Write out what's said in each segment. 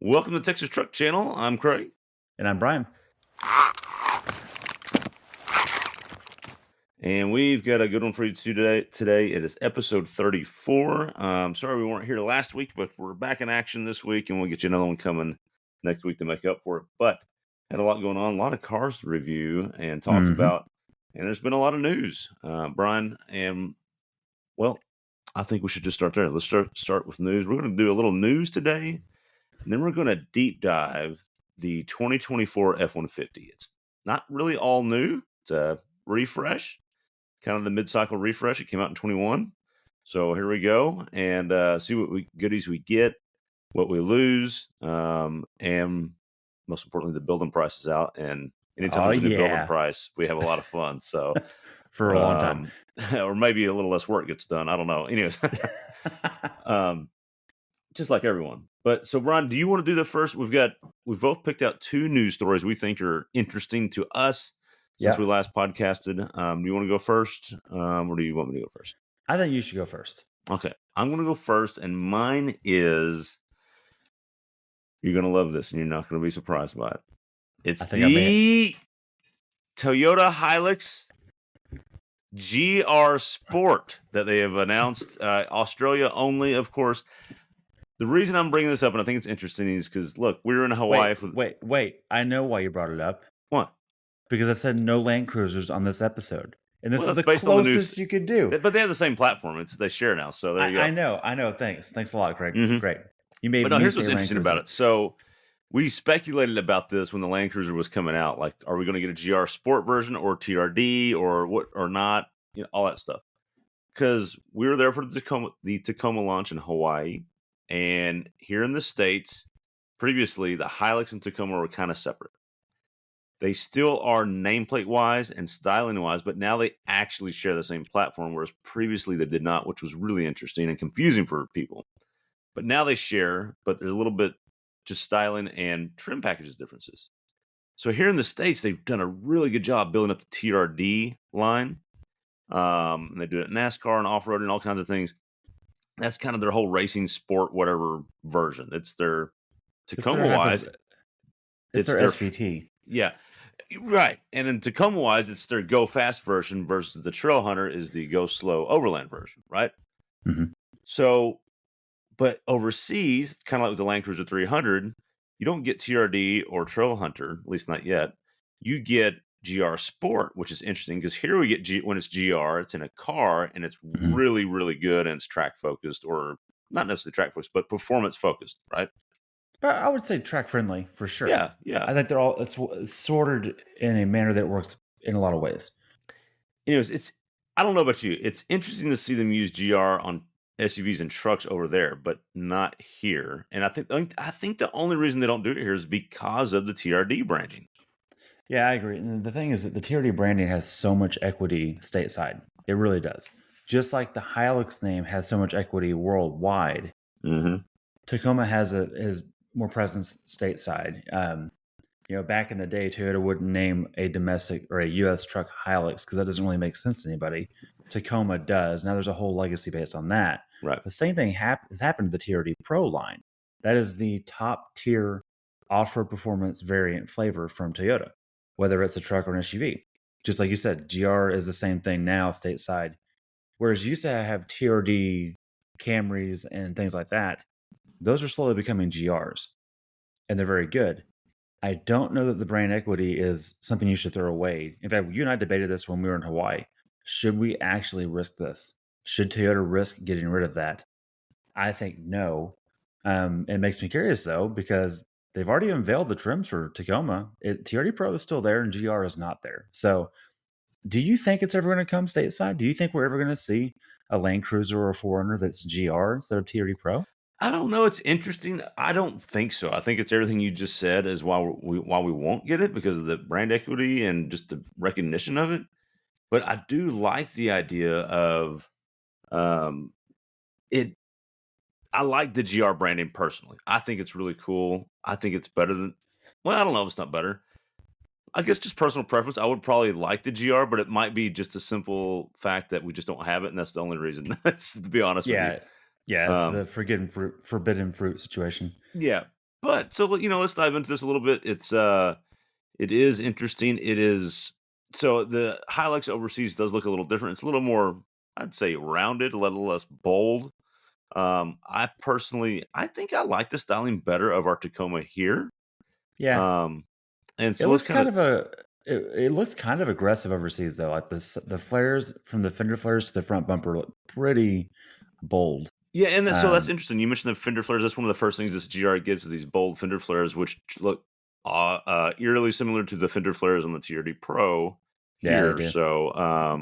Welcome to Texas Truck Channel. I'm Craig. And I'm Bryan. And we've got a good one for you today. It is episode 34. Sorry we weren't here last week, but we're back in action this week, and we'll get you another one coming next week to make up for it. But had a lot going on, a lot of cars to review and talk about, and there's been a lot of news, Bryan. And well, I think we should just start there. Let's start with news. We're going to do a little news today, and then we're going to deep dive the 2024 F-150. It's not really all new. It's a refresh, kind of the mid-cycle refresh. It came out in 21. So here we go, and see what goodies we get, what we lose, and most importantly, the building price is out. And anytime there's a new building price, we have a lot of fun. So for a long time, or maybe a little less work gets done. I don't know. Anyways, just like everyone. But so, Bryan, do you want to do the first? We've both picked out two news stories we think are interesting to us since we last podcasted. Do you want to go first, or do you want me to go first? I think you should go first. Okay, I'm going to go first, and mine is, you're going to love this, and you're not going to be surprised by it. It's the Toyota Hilux GR Sport that they have announced, Australia only, of course. The reason I'm bringing this up, and I think it's interesting, is because, look, we were in Hawaii. Wait. I know why you brought it up. What? Because I said no Land Cruisers on this episode. And this is the closest you could do. But they have the same platform. They share now, so there you go. I know. Thanks a lot, Craig. Great. You made. But no, here's what's interesting about it. So we speculated about this when the Land Cruiser was coming out. Like, are we going to get a GR Sport version or TRD or what or not? You know, all that stuff. Because we were there for the Tacoma launch in Hawaii. And here in the States, previously, the Hilux and Tacoma were kind of separate. They still are nameplate-wise and styling-wise, but now they actually share the same platform, whereas previously they did not, which was really interesting and confusing for people. But now they share, but there's a little bit just styling and trim packages differences. So here in the States, they've done a really good job building up the TRD line. And they do it in NASCAR and off-road and all kinds of things. That's kind of their whole racing sport, whatever version. It's their Tacoma-wise. It's their SVT. Yeah, right. And in Tacoma-wise, it's their Go Fast version versus the Trail Hunter is the Go Slow Overland version, right? So, but overseas, kind of like with the Land Cruiser 300, you don't get TRD or Trail Hunter, at least not yet. You get GR Sport, which is interesting because here we get when it's GR, it's in a car and it's really, really good and it's track focused, or not necessarily track focused, but performance focused, right? But I would say track friendly for sure. Yeah. I think it's sorted in a manner that works in a lot of ways. Anyways, I don't know about you. It's interesting to see them use GR on SUVs and trucks over there, but not here. And I think the only reason they don't do it here is because of the TRD branding. Yeah, I agree. And the thing is that the TRD branding has so much equity stateside. It really does. Just like the Hilux name has so much equity worldwide, Tacoma has more presence stateside. Back in the day, Toyota wouldn't name a domestic or a U.S. truck Hilux because that doesn't really make sense to anybody. Tacoma does. Now there's a whole legacy based on that. Right. The same thing has happened to the TRD Pro line. That is the top tier off-road performance variant flavor from Toyota, whether it's a truck or an SUV. Just like you said, GR is the same thing now stateside. Whereas you used to have TRD Camrys and things like that. Those are slowly becoming GRs, and they're very good. I don't know that the brand equity is something you should throw away. In fact, you and I debated this when we were in Hawaii. Should we actually risk this? Should Toyota risk getting rid of that? I think no. It makes me curious, though, because they've already unveiled the trims for Tacoma. TRD Pro is still there and GR is not there. So do you think it's ever going to come stateside? Do you think we're ever going to see a Land Cruiser or a 4Runner that's GR instead of TRD Pro? I don't know. It's interesting. I don't think so. I think it's everything you just said is why we won't get it, because of the brand equity and just the recognition of it. But I do like the idea of it. I like the GR branding personally. I think it's really cool. I think it's better than, well, I don't know if it's not better. I guess just personal preference. I would probably like the GR, but it might be just a simple fact that we just don't have it, and that's the only reason. To be honest with you. Yeah, it's the forbidden fruit situation. Yeah, But so let's dive into this a little bit. It is interesting. It is so the Hilux overseas does look a little different. It's a little more, I'd say, rounded, a little less bold. I think I like the styling better of our Tacoma here. Yeah, And it so let's looks kind kind of of it looks kind of aggressive overseas though. Like the flares from the fender flares to the front bumper look pretty bold. yeah, and so that's Um, interesting. You mentioned the fender flares. That's one of the first things this GR gets is these bold fender flares, which look eerily similar to the fender flares on the TRD Pro yeah, they here. do. So a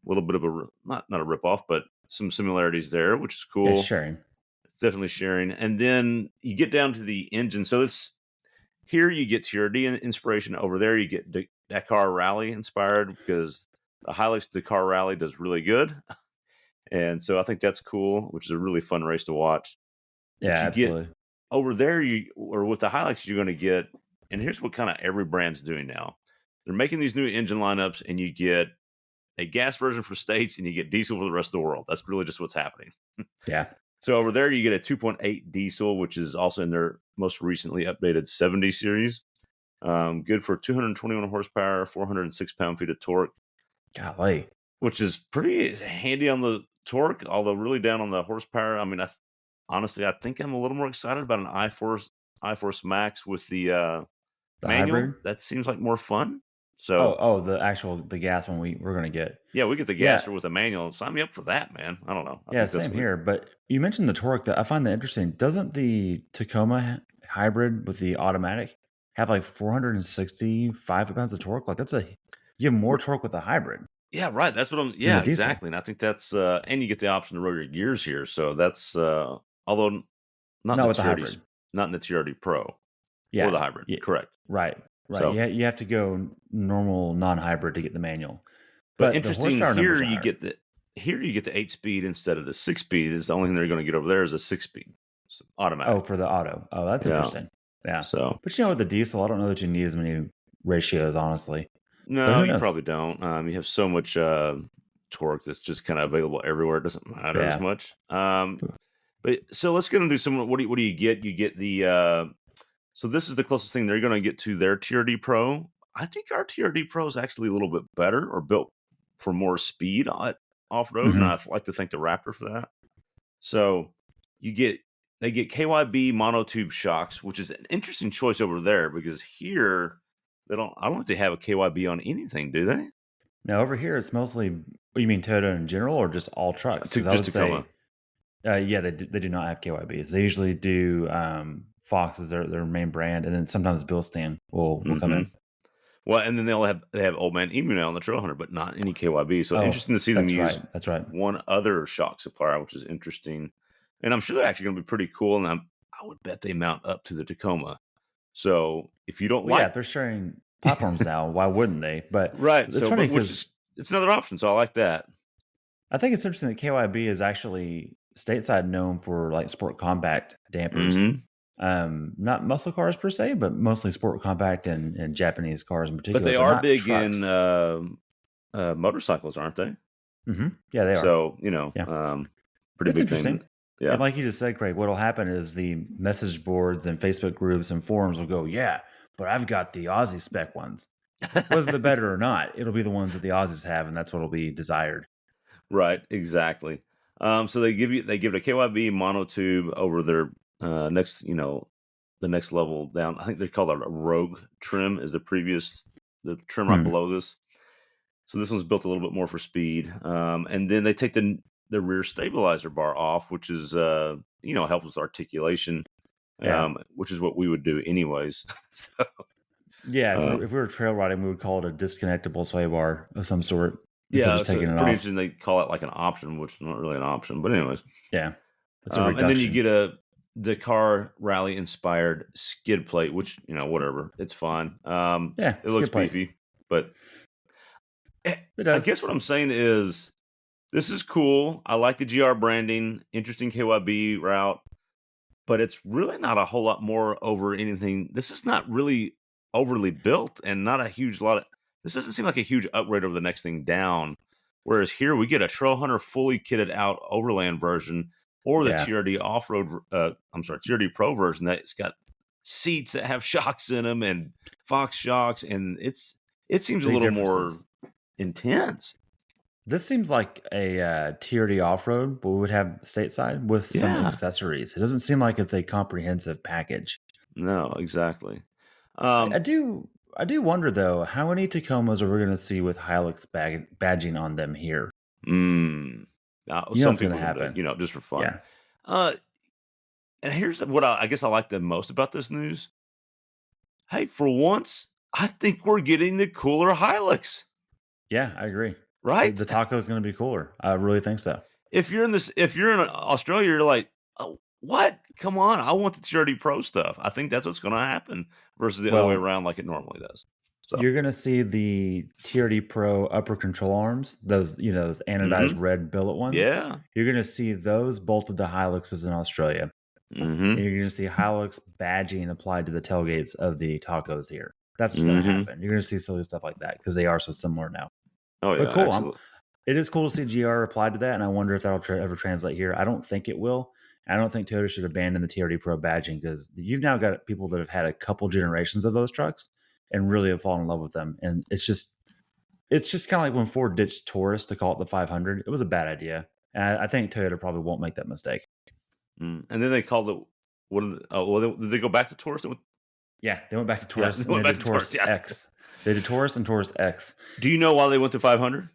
little bit of not a rip off, but some similarities there, which is Yeah, cool. sharing. It's definitely sharing. And then you get down to the engine. So it's here you get TRD inspiration. Over there you get Dakar Rally inspired because the Hilux Dakar Rally does really good. And so I think that's cool, which is a really fun race to watch. Yeah, But you get absolutely. over there, or with the Hilux, you're going to get, and here's what kind of every brand's doing now. They're making these new engine lineups, and you get a gas version for states, and you get diesel for the rest of the world. That's really just what's happening. Yeah. So over there, you get a 2.8 diesel, which is also in their most recently updated 70 series. Good for 221 horsepower, 406 pound-feet of torque, Golly. which is pretty handy on the torque, although really down on the horsepower. I mean, honestly, I think I'm a little more excited about an iForce Max with the The hybrid? manual. That seems like more fun. So Oh, the gas one we're gonna get. yeah, we get the Yeah, gasser with a manual. Sign me up for that, man. I don't know. I yeah, think that's same what. here. But you mentioned the torque. That I find that interesting. Doesn't the Tacoma hybrid with the automatic have like 465 pounds of torque? Like you have more torque with the hybrid Yeah, right. That's what I'm. than the Yeah, diesel. exactly. And I think that's and you get the option to roll your gears here. So that's although not in Not the with the hybrid. Not in the TRD Pro or Yeah, the hybrid. yeah, Correct. right, right. So, You have to go normal non-hybrid to get the manual, but but the interesting horsepower numbers are higher. here you get the 8 speed instead of the 6 speed. Is the only thing they're going to get over there is a 6 speed Oh, automatic. for the auto. Oh, that's Yeah. interesting. Yeah, So but with the diesel, I don't know that you need as many ratios, honestly. But no, who you knows? probably don't. You have so much torque that's just kind of available everywhere. It doesn't matter as Yeah. much. But so let's get into some. What do you get? You get the. So this is the closest thing they're going to get to their TRD Pro. I think our TRD Pro is actually a little bit better or built for more speed off road, and Hmm. I like to thank the Raptor for that. So you get they get KYB monotube shocks, which is an interesting choice over there because here they don't. I don't think they have a KYB on anything, do they? Now over here, it's mostly. You mean Toyota in general, or just all trucks? Because I Just would Tacoma. say, yeah, they do not have KYBs. They usually do Fox as their main brand, and then sometimes Bilstan will come Hmm. in. Well, and then they have Old Man Emu now on the Trail Hunter, but not any KYB. So Oh, interesting to see them that's use right. That's right. one other shock supplier, which is interesting. And I'm sure they're actually going to be pretty cool. And I would bet they mount up to the Tacoma. So if you don't Well, yeah, like, if they're sharing platforms now, why wouldn't they? But right? it's So, funny but which because is it's another option. So I like that. I think it's interesting that KYB is actually stateside known for like sport compact dampers. Hmm. Not muscle cars per se, but mostly sport compact and Japanese cars in But particular, they but are not big in trucks. motorcycles, aren't they? Yeah, they are. So Yeah, pretty it's big interesting. thing. And Yeah. like you just said, Craig, what'll happen is the message boards and Facebook groups and forums will go, yeah, but I've got the Aussie spec ones. Whether they're better or not, it'll be the ones that the Aussies have, and that's what'll be desired. Right, exactly. So they give it a KYB monotube over their next, the next level down. I think they call it a Rogue trim is the trim right Hmm. below this. So this one's built a little bit more for speed. And then they take the rear stabilizer bar off, which is helps with articulation, Yeah. which is what we would do anyways. So, Yeah, uh, if we were trail riding, we would call it a disconnectable sway bar of some sort instead of yeah, just so taking it's it pretty off. interesting. They call it like an option, which is not really an option, but anyways. Yeah, that's a And then you reduction. get a Dakar Rally inspired skid plate, which whatever, it's fine. Yeah, It looks skid plate. beefy, but eh, It I does. guess what I'm saying is this is cool. I like the GR branding, interesting KYB route, but it's really not a whole lot more over anything. This is not really overly built, and not a huge lot of. This doesn't seem like a huge upgrade over the next thing down. Whereas here we get a Trail Hunter fully kitted out overland version or the Yeah. TRD off-road. TRD Pro version that's got seats that have shocks in them and Fox shocks, and it seems a Big little more differences. intense. This seems like a TRD off-road, but we would have stateside with some Yeah. accessories. It doesn't seem like it's a comprehensive package. No, exactly. I do wonder though, how many Tacomas are we going to see with Hilux badging on them here? Some It's going people to are gonna do it, happen. just for fun. Yeah, Uh, and here's what I guess I like the most about this news. Hey, for once, I think we're getting the cooler Hilux, yeah, I agree. right? The taco is going to be cooler. I really think so. If you're in Australia, you're like, oh, what? Come on, I want the TRD Pro stuff. I think that's what's going to happen versus the other way Well, around, like it normally does. So, you're going to see the TRD Pro upper control arms, those anodized hmm red billet ones. yeah, You're going to see those bolted to Hiluxes in Australia. And hmm you're going to see Hilux badging applied to the tailgates of the tacos here. That's going to hmm happen. You're going to see silly stuff like that because they are so similar now. oh But yeah, cool. absolutely. It is cool to see GR applied to that, and I wonder if that'll ever translate here. I don't think it will. I don't think Toyota should abandon the TRD Pro badging because you've now got people that have had a couple generations of those trucks and really have fallen in love with them. And it's just kind of like when Ford ditched Taurus to call it the 500. It was a bad idea, and I think Toyota probably won't make that mistake. And then they called it. Did they go back to Taurus? Yeah, they went back to Yeah, Taurus they and went they back did to Taurus. Taurus Yeah. X. They did Taurus and Taurus X. Do you know why they went to 500?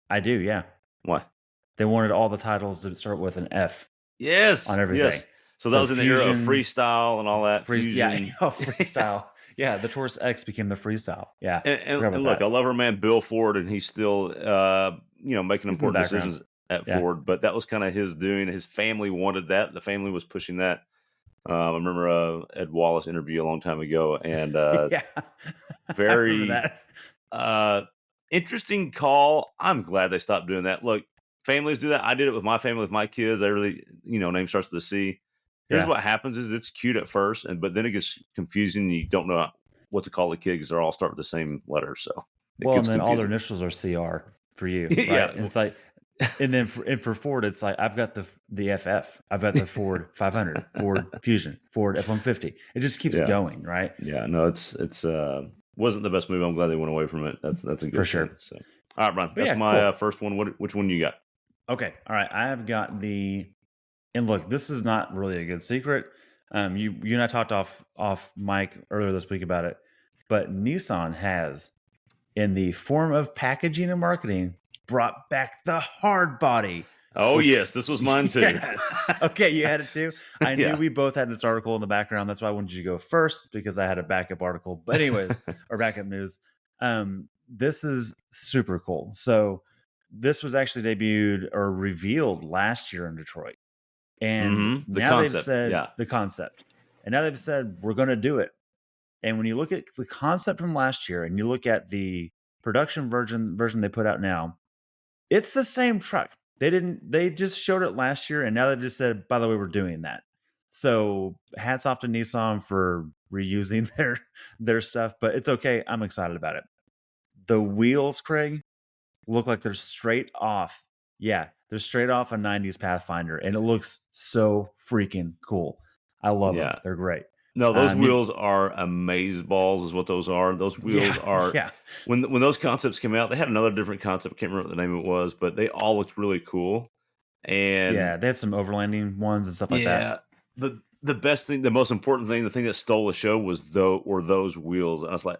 I do, yeah. Why? They wanted all the titles to start with an F on Yes, everything. yes. So that So was in the era of Fusion, freestyle and all that yeah, fusion. freestyle. Yeah, the Taurus X became the freestyle. Yeah, forgot about And look, I that. love our man Bill Ford, and he's still, making He's in the important background. decisions at Yeah, Ford. But that was kind of his doing. His family wanted that. The family was pushing that. I remember Ed Wallace interview a long time ago, and yeah. I remember very that. uh, interesting call. I'm glad they stopped doing that. Look, families do that. I did it with my family, with my kids. I really, name starts with a C. Here's Yeah. what happens: is it's cute at first, but then it gets confusing. And you don't know what to call the kid because they all start with the same letter, so it Well, and gets then all their confusing. initials are CR for you, right? Yeah, And it's like, and then for Ford, it's like I've got the FF, I've got the Ford 500, Ford Fusion, Ford F150. It just keeps yeah, going, right? yeah. No, it's wasn't the best move. I'm glad they went away from it. That's a For good thing. sure. So, all right, Ron, But that's yeah, my cool. first one. Which one you got? Okay, all right. I have got and look, this is not really a good secret. You and I talked off mic earlier this week about it, but Nissan has, in the form of packaging and marketing, brought back the hard body. Oh Which, yes, this was mine too. yes, okay, you had it too. I knew Yeah. we both had this article in the background. That's why I wanted you to go first because I had a backup article. But anyways, or backup news. This is super cool. So this was actually debuted or revealed last year in Detroit. And The now they've concept. said Yeah. the concept. And now they've said we're going to do it. And when you look at the concept from last year and you look at the production version they put out now, it's the same truck. They just showed it last year and now they've just said, by the way, we're doing that. So hats off to Nissan for reusing their stuff, but it's okay. I'm excited about it. The wheels, Craig, look like they're straight off. Yeah, they're straight off a 90s Pathfinder, and it looks so freaking cool. I love them. Yeah. They're great. No, those You, wheels are amaze balls, is what those are. Those wheels yeah, are. yeah, When those concepts came out, they had another different concept. I can't remember what the name of it was, but they all looked really cool. And yeah. They had some overlanding ones and stuff like that. yeah, the best thing, the most important thing, the thing that stole the show were those wheels. And I was like,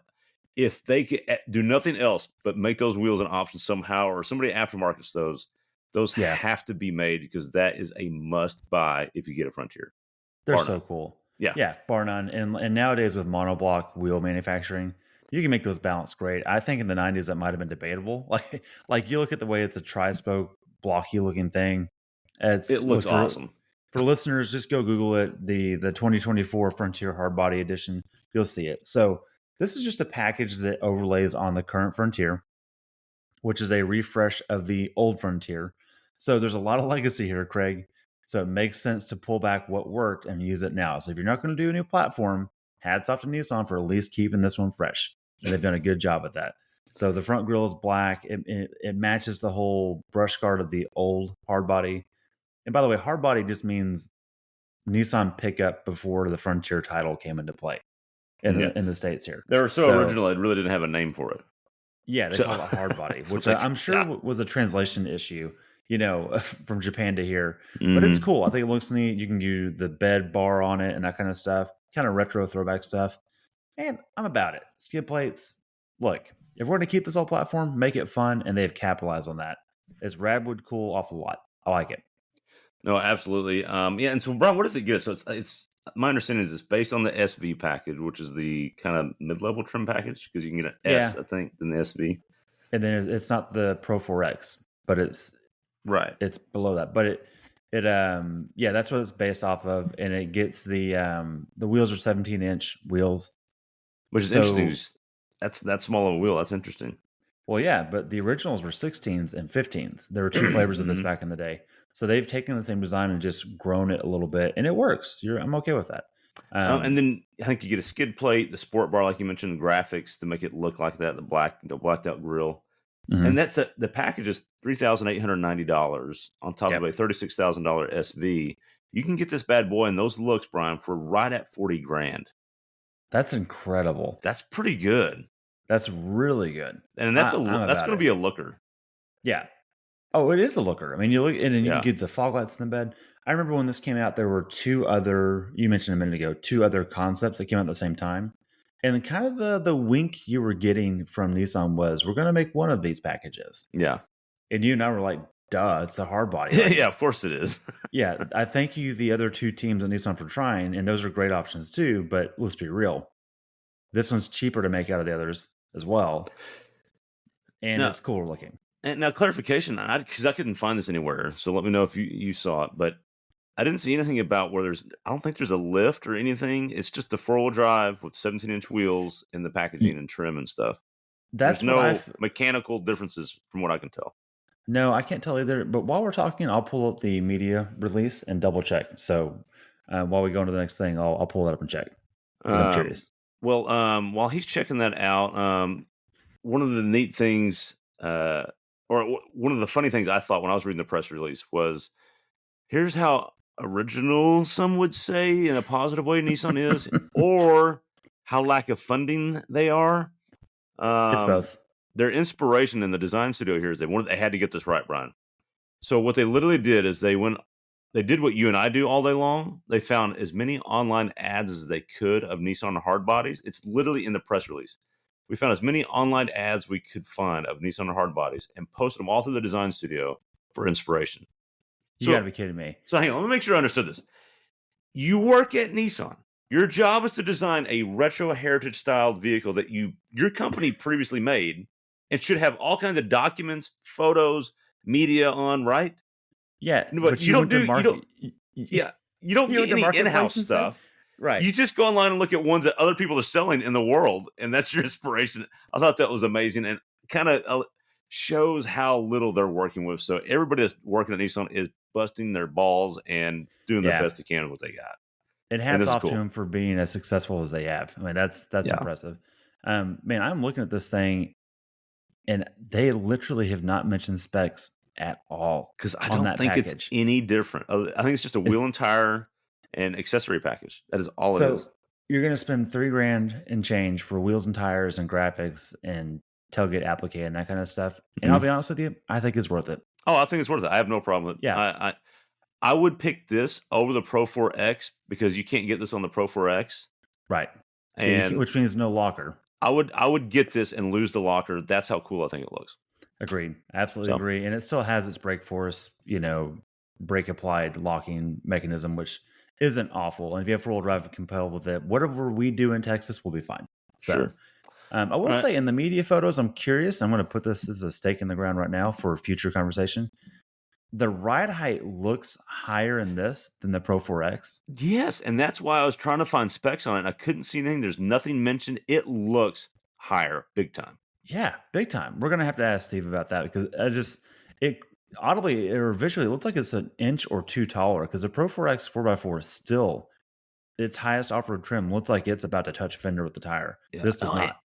if they could do nothing else but make those wheels an option somehow, or somebody aftermarkets those Yeah, have to be made because that is a must buy if you get a Frontier. they're Bar so none. cool. Yeah. Yeah, bar none. And nowadays with monoblock wheel manufacturing, you can make those balance great. I think in the 90s that might have been debatable. Like you look at the way it's a tri-spoke blocky looking thing. It's It looks look awesome. for listeners, just go Google it. The 2024 Frontier Hardbody Edition. You'll see it. So this is just a package that overlays on the current Frontier, which is a refresh of the old Frontier. So there's a lot of legacy here, Craig. So it makes sense to pull back what worked and use it now. So if you're not going to do a new platform, hats off to Nissan for at least keeping this one fresh. And they've done a good job at that. So the front grille is black. It matches the whole brush guard of the old hardbody. And by the way, hardbody just means Nissan pickup before the Frontier title came into play Yeah. in the States here. They were so So original, it really didn't have a name for it. yeah, they So call it hardbody, that's what which they I'm sure yeah. was a translation issue, from Japan to here. But it's Mhm. cool. I think it looks neat. You can do the bed bar on it and that kind of stuff, kind of retro throwback stuff. And I'm about it. Skid plates. Look, if we're going to keep this whole platform, make it fun, and they've capitalized on that. It's Radwood cool off a lot. I like it. No, absolutely. Yeah, and so Brian, what does it get? So it's my understanding is it's based on the SV package, which is the kind of mid-level trim package because you can get an S, Yeah, I think, than the SV. and then it's not the Pro 4X, but Right. it's below that. But yeah, that's what it's based off of, and it gets the wheels are 17-inch wheels. Which is interesting. So Just, that's small of a wheel. That's interesting. well, yeah, but the originals were 16s and 15s. There were two flavors of this Mhm. back in the day. So they've taken the same design and just grown it a little bit, and it works. I'm okay with that. And then I think you get a skid plate, the sport bar, like you mentioned, graphics to make it look like that, the blacked out grill. And Mhm. the package is $3,890 on top of Yep, a $36,000 SV. You can get this bad boy and those looks, Brian, for right at 40 grand. that's incredible. That's pretty good. That's really good. And I'm that's about going to it. be a looker. Yeah. Oh, it is a looker. I mean, you look and you can Yeah. get the fog lights in the bed. I remember when this came out, there were two other. You mentioned a minute ago, two other concepts that came out at the same time, and kind of the wink you were getting from Nissan was, "We're going to make one of these packages," Yeah. and you and I were like, "Duh, it's the hard body." Like, Yeah, of course it is. yeah, I thank you, the other two teams at Nissan for trying, and those are great options too. But let's be real, this one's cheaper to make out of the others as well, and Now, it's cooler looking. and now clarification, because I couldn't find this anywhere. So let me know if you saw it. But I didn't see anything about where I don't think there's a lift or anything. It's just the 4-wheel drive with 17-inch wheels and the packaging and trim and stuff. There's That's what no I've. mechanical differences from what I can tell. No, I can't tell either. But while we're talking, I'll pull up the media release and double check. So while we go into the next thing, I'll pull it up and check because I'm Um, curious. while he's checking that out, one of the neat things, one of the funny things I thought when I was reading the press release was here's how original some would say in a positive way Nissan is, or how lack of funding they are. It's Um, both. their inspiration in the design studio here is they had to get this right, Brian. So what they literally did is they did what you and I do all day long. They found as many online ads as they could of Nissan hard bodies. It's literally in the press release. We found as many online ads we could find of Nissan hard bodies and posted them all through the design studio for inspiration. You got to So be kidding me. so hang on, let me make sure I understood this. You work at Nissan. Your job is to design a retro heritage styled vehicle that your company previously made and should have all kinds of documents, photos, media on, right? Yeah, But but you you don't went to do you don't market. yeah, you don't You get went to any marketplace in-house instead, stuff. right? You just go online and look at ones that other people are selling in the world, and that's your inspiration. I thought that was amazing and kind of shows how little they're working with. So everybody that's working at Nissan is busting their balls and doing their Yeah, best they can with what they got. and And hats this is off to cool. them for being as successful as they have. I mean, that's Yeah. impressive. Man, I'm looking at this thing, and they literally have not mentioned specs at all Because I on don't that think it's package. any different. I think it's just a It's, wheel and tire and accessory package. That is all it so is. you're going to spend 3 grand and change for wheels and tires and graphics and tailgate applique and that kind of stuff. And I'll Mhm. be honest with you, I think it's worth it. Oh, I think it's worth it. I have no problem with Yeah, I would pick this over the Pro 4X because you can't get this on the Pro 4X, right. Yeah, and which means no locker. I would get this and lose the locker. That's how cool I think it looks. Agreed. Absolutely So agree. And it still has its brake force, brake applied locking mechanism, which isn't awful. And if you have 4-wheel drive compatible with it, whatever we do in Texas will be fine. So sure. I All will right. say in the media photos, I'm curious. I'm going to put this as a stake in the ground right now for future conversation. The ride height looks higher in this than the Pro 4X. Yes, and that's why I was trying to find specs on it. I couldn't see anything. There's nothing mentioned. It looks higher, big time. Yeah, big time. We're gonna have to ask Steve about that because it audibly or visually it looks like it's an inch or two taller because the Pro 4X 4x4 is still its highest off-road trim looks like it's about to touch fender with the tire. Yeah. This does not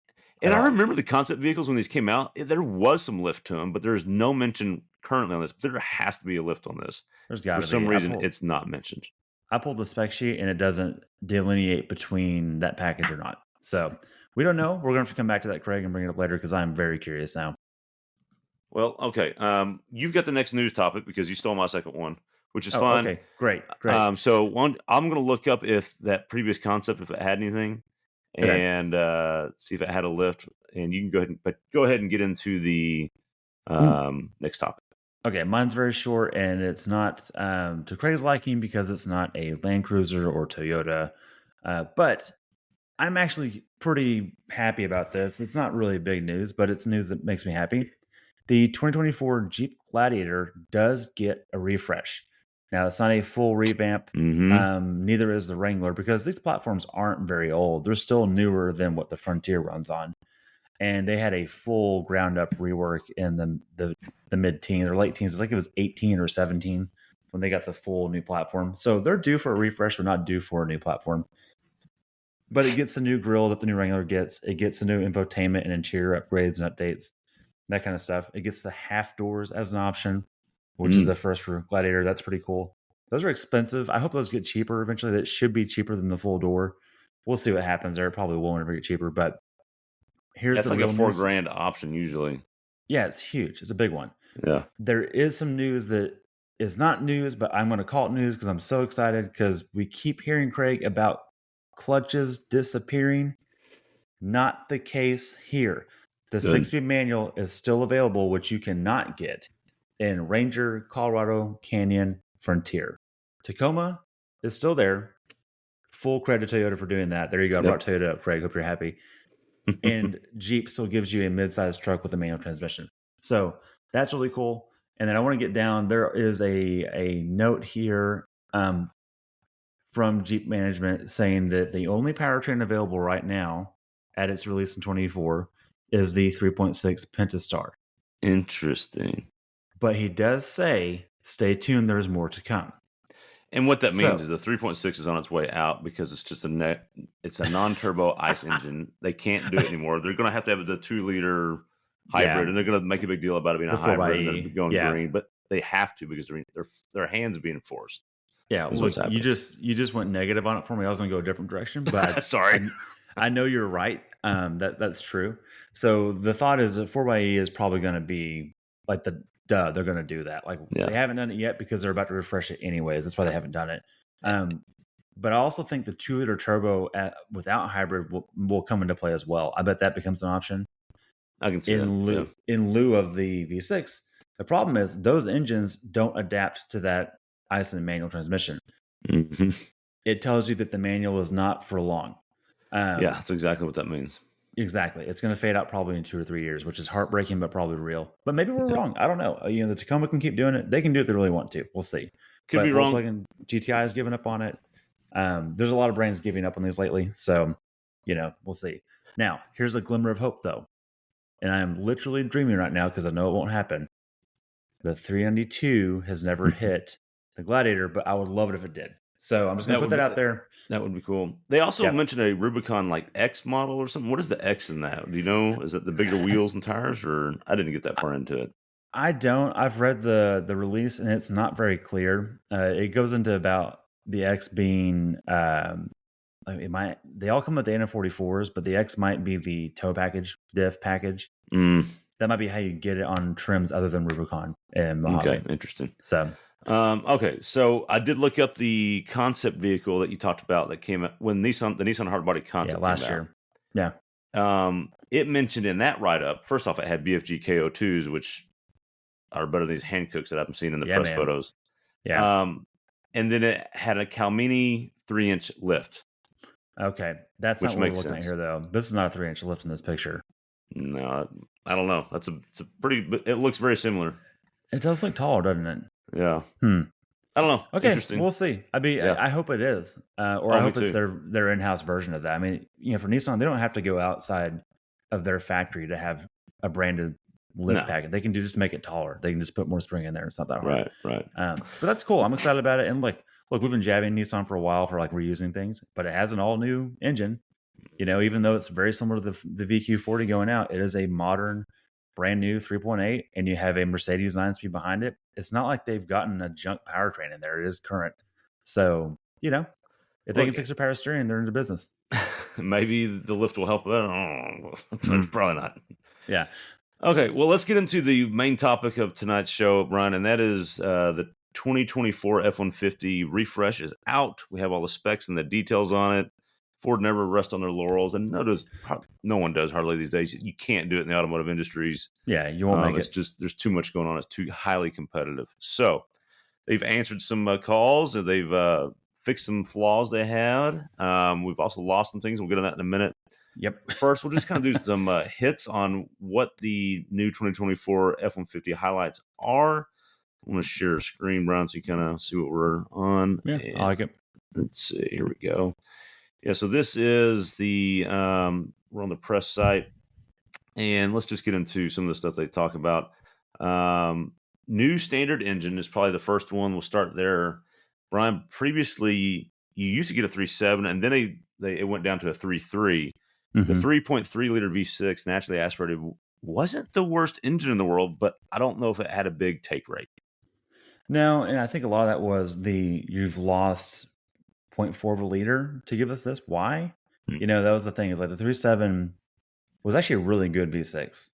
And at I all. remember the concept vehicles when these came out. There was some lift to them, but there's no mention currently on this, but there has to be a lift on this. There's For got to some be. reason, it's not mentioned. I pulled the spec sheet and it doesn't delineate between that package or not. So we don't know. We're going to have to come back to that, Craig, and bring it up later because I'm very curious now. Well, okay. You've got the next news topic because you stole my second one, which is fine. Okay, great. I'm going to look up if that previous concept, if it had anything, Okay. and see if it had a lift. And you can go ahead and get into the next topic. Okay, mine's very short, and it's not to Craig's liking because it's not a Land Cruiser or Toyota. But I'm actually pretty happy about this. It's not really big news, but it's news that makes me happy. The 2024 Jeep Gladiator does get a refresh. Now, it's not a full revamp. Neither is the Wrangler because these platforms aren't very old. They're still newer than what the Frontier runs on. And they had a full ground up rework in the mid-teens or late teens. I think it was 18 or 17 when they got the full new platform. So they're due for a refresh. They're not due for a new platform. But it gets the new grille that the new Wrangler gets. It gets the new infotainment and interior upgrades and updates, that kind of stuff. It gets the half doors as an option, which is the first for Gladiator. That's pretty cool. Those are expensive. I hope those get cheaper eventually. That should be cheaper than the full door. We'll see what happens there. It probably won't ever get cheaper, but here's the like real a news. $4,000 option usually. Yeah, it's huge. It's a big one. Yeah. There is some news that is not news, but I'm going to call it news because I'm so excited because we keep hearing, Craig, about clutches disappearing. Not the case here. The 6-speed manual is still available, which you cannot get in Ranger, Colorado, Canyon, Frontier. Tacoma is still there. Full credit to Toyota for doing that. There you go. I brought Toyota up, Craig. Hope you're happy. And Jeep still gives you a mid-sized truck with a manual transmission. So that's really cool. And then I want to get down. There is a note here from Jeep management saying that the only powertrain available right now at its release in 24 is the 3.6 Pentastar. Interesting. But he does say, stay tuned, there's more to come. And what that means is the 3.6 is on its way out because it's just it's a non-turbo ICE engine. They can't do it anymore. They're going to have the 2-liter hybrid, and they're going to make a big deal about it being a hybrid and then going green. But they have to because their hands are being forced. Yeah, look, you just went negative on it for me. I was going to go a different direction, but sorry. I know you're right. That's true. So the thought is that 4xe is probably going to be like they're going to do that. Like they haven't done it yet because they're about to refresh it anyways. That's why they haven't done it. But I also think the 2-liter turbo without hybrid will come into play as well. I bet that becomes an option. I can see in lieu of the V6. The problem is those engines don't adapt to that ICE and manual transmission. It tells you that the manual is not for long. That's exactly what that means. Exactly. It's going to fade out probably in 2 or 3 years, which is heartbreaking, but probably real. But maybe we're wrong. I don't know. The Tacoma can keep doing it. They can do it if they really want to. We'll see. Could be wrong. Volkswagen GTI has given up on it. There's a lot of brands giving up on these lately. So, we'll see. Now, here's a glimmer of hope, though. And I am literally dreaming right now because I know it won't happen. The 392 has never hit the Gladiator, but I would love it if it did. So I'm just going to put that out there. That would be cool. They also mentioned a Rubicon X model or something. What is the X in that? Do you know? Is it the bigger wheels and tires, or I didn't get that far into it? I don't. I've read the release and it's not very clear. It goes into about the X being they all come with Dana 44s, but the X might be the tow package, diff package. That might be how you get it on trims other than Rubicon and Mojave. Okay, interesting. So okay, so I did look up the concept vehicle that you talked about that came out when the Nissan Hardbody concept last year. Yeah. It mentioned in that write-up, first off, it had BFG KO2s, which are better than these Hancooks that I've seen in the press photos. Yeah. And then it had a Calmini 3-inch lift. Okay. That's not what we're looking at here, though. This is not a 3-inch lift in this picture. No, I don't know. It's a pretty, but it looks very similar. It does look taller, doesn't it? Yeah. I don't know. Okay, interesting. We'll see. I hope it is, or I hope it's their in-house version of that. I mean, for Nissan, they don't have to go outside of their factory to have a branded lift packet. They can just make it taller. They can just put more spring in there. It's not that hard. Right. But that's cool. I'm excited about it. And look, we've been jabbing Nissan for a while for reusing things, but it has an all-new engine. Even though it's very similar to the VQ40 going out, it is a modern brand new 3.8 and you have a Mercedes 9-speed behind it, it's not like they've gotten a junk powertrain in there. It is current. So, if they Look, can fix their power steering, they're into business. maybe the lift will help with that. I don't know, but probably not. Yeah. Okay, well, let's get into the main topic of tonight's show, Brian, and that is the 2024 F-150 refresh is out. We have all the specs and the details on it. Ford never rests on their laurels, and no one does hardly these days. You can't do it in the automotive industries. Yeah, you won't make It's it. just there's too much going on. It's too highly competitive. So they've answered some calls, and they've fixed some flaws they had. We've also lost some things. We'll get to that in a minute. Yep. First, we'll just kind of do some hits on what the new 2024 F-150 highlights are. I want to share a screen, Brian, so you kind of see what we're on. Yeah, I like it. Let's see. Here we go. Yeah, so this is we're on the press site, and let's just get into some of the stuff they talk about. New standard engine is probably the first one. We'll start there. Brian, previously you used to get a 3.7, and then it went down to a 3.3. The 3.3 liter V6 naturally aspirated wasn't the worst engine in the world, but I don't know if it had a big take rate. No, and I think a lot of that was you've lost 0.4 of a liter to give us this. Why? That was the thing. Is like the 3.7 was actually a really good V6.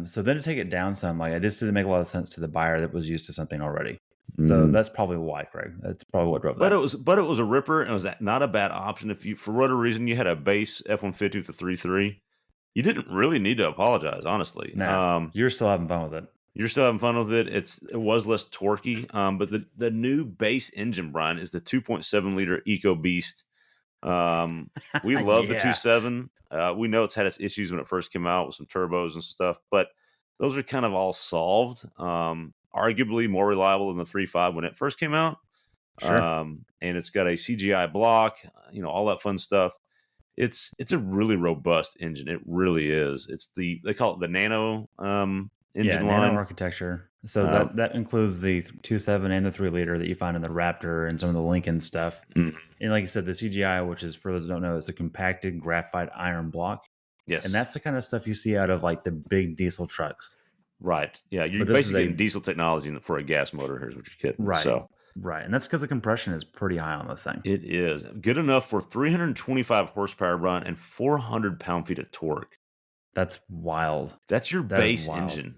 So then to take it down some, like it just didn't make a lot of sense to the buyer that was used to something already. So that's probably why, Craig. That's probably what drove that. But it was a ripper, and it was not a bad option. If you, for whatever reason, you had a base F-150 with a 3.3, you didn't really need to apologize, honestly. Nah, you're still having fun with it. You're still having fun with it. It was less torquey, but the new base engine, Brian, is the 2.7 liter Eco Beast. We love the 2.7. We know it's had its issues when it first came out with some turbos and stuff, but those are kind of all solved. Arguably more reliable than the 3.5 when it first came out. Sure. And it's got a CGI block, all that fun stuff. It's a really robust engine. It really is. They call it the Nano engine line. Nano architecture. So that includes the 2.7 and the 3 liter that you find in the Raptor and some of the Lincoln stuff. And like you said, the CGI, which is, for those who don't know, is a compacted graphite iron block. Yes. And that's the kind of stuff you see out of like the big diesel trucks. Right. Yeah. You're basically getting diesel technology for a gas motor. Here's what you're getting. Right. So. Right. And that's because the compression is pretty high on this thing. It is good enough for 325 horsepower, Brian, and 400 pound-feet of torque. That's wild. That's your base engine.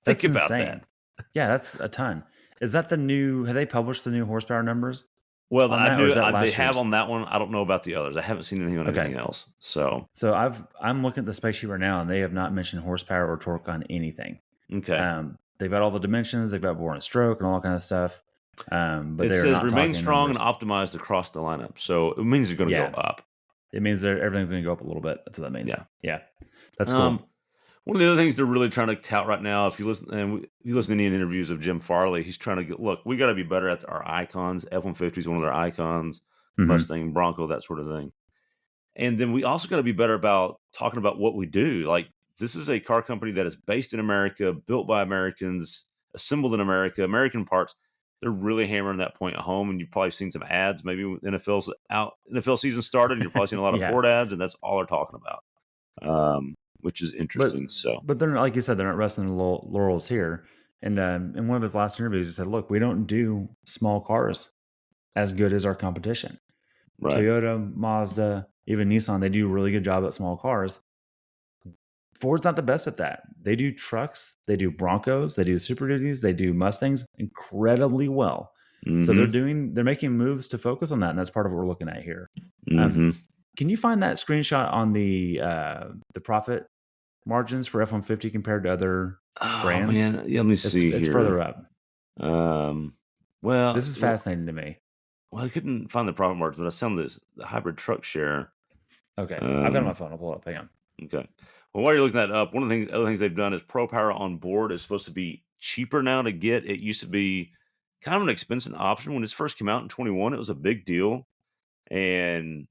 Think about that. Yeah, that's a ton. Is that have they published the new horsepower numbers? Well, they have on that one. I don't know about the others. I haven't seen anything on anything else. So I'm looking at the spec sheet right now, and they have not mentioned horsepower or torque on anything. Okay. They've got all the dimensions. They've got bore and stroke and all that kind of stuff. But it says remain strong and optimized across the lineup. So it means you're going to go up. It means everything's going to go up a little bit. That's what that means. Yeah. That's cool. One of the other things they're really trying to tout right now, if you listen to any interviews of Jim Farley, he's trying to look, we got to be better at our icons. F-150 is one of their icons, Mustang, Bronco, that sort of thing. And then we also got to be better about talking about what we do. Like, this is a car company that is based in America, built by Americans, assembled in America, American parts. They're really hammering that point at home, and you've probably seen some ads. Maybe when NFL season started, and you're probably seeing a lot of Ford ads, and that's all they're talking about. Which is interesting. But they're not, like you said, they're not resting in laurels here. And in one of his last interviews, he said, "Look, we don't do small cars as good as our competition. Right. Toyota, Mazda, even Nissan, they do a really good job at small cars. Ford's not the best at that. They do trucks, they do Broncos, they do Super Duties, they do Mustangs incredibly well. So they're making moves to focus on that, and that's part of what we're looking at here. Can you find that screenshot on the profit margins for F-150 compared to other brands? Man. Yeah, let me see. It's further up. Well, this is fascinating to me. Well, I couldn't find the profit margins, but I found the hybrid truck share. Okay, I've got it on my phone. I'll pull it up. Hang on. Okay. Well, while you're looking that up, one of the other things they've done is Pro Power on board is supposed to be cheaper now to get. It used to be kind of an expensive option when this first came out in 21. It was a big deal, and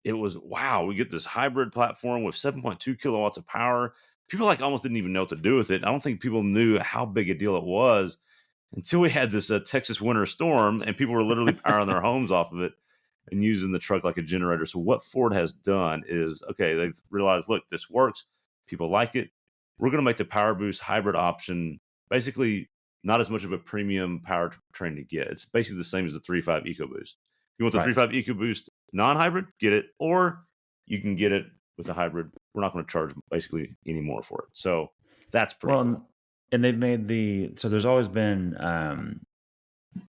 it was, wow, we get this hybrid platform with 7.2 kilowatts of power. People almost didn't even know what to do with it. I don't think people knew how big a deal it was until we had this Texas winter storm, and people were literally powering their homes off of it and using the truck like a generator. So what Ford has done is, okay, they've realized, look, this works. People like it. we're going to make the Power Boost hybrid option basically not as much of a premium powertrain to get. It's basically the same as the 3.5 EcoBoost. You want the Right. 3.5 EcoBoost non-hybrid, get it, or you can get it with the hybrid. We're not going to charge basically any more for it. So that's pretty cool. And they've made so there's always been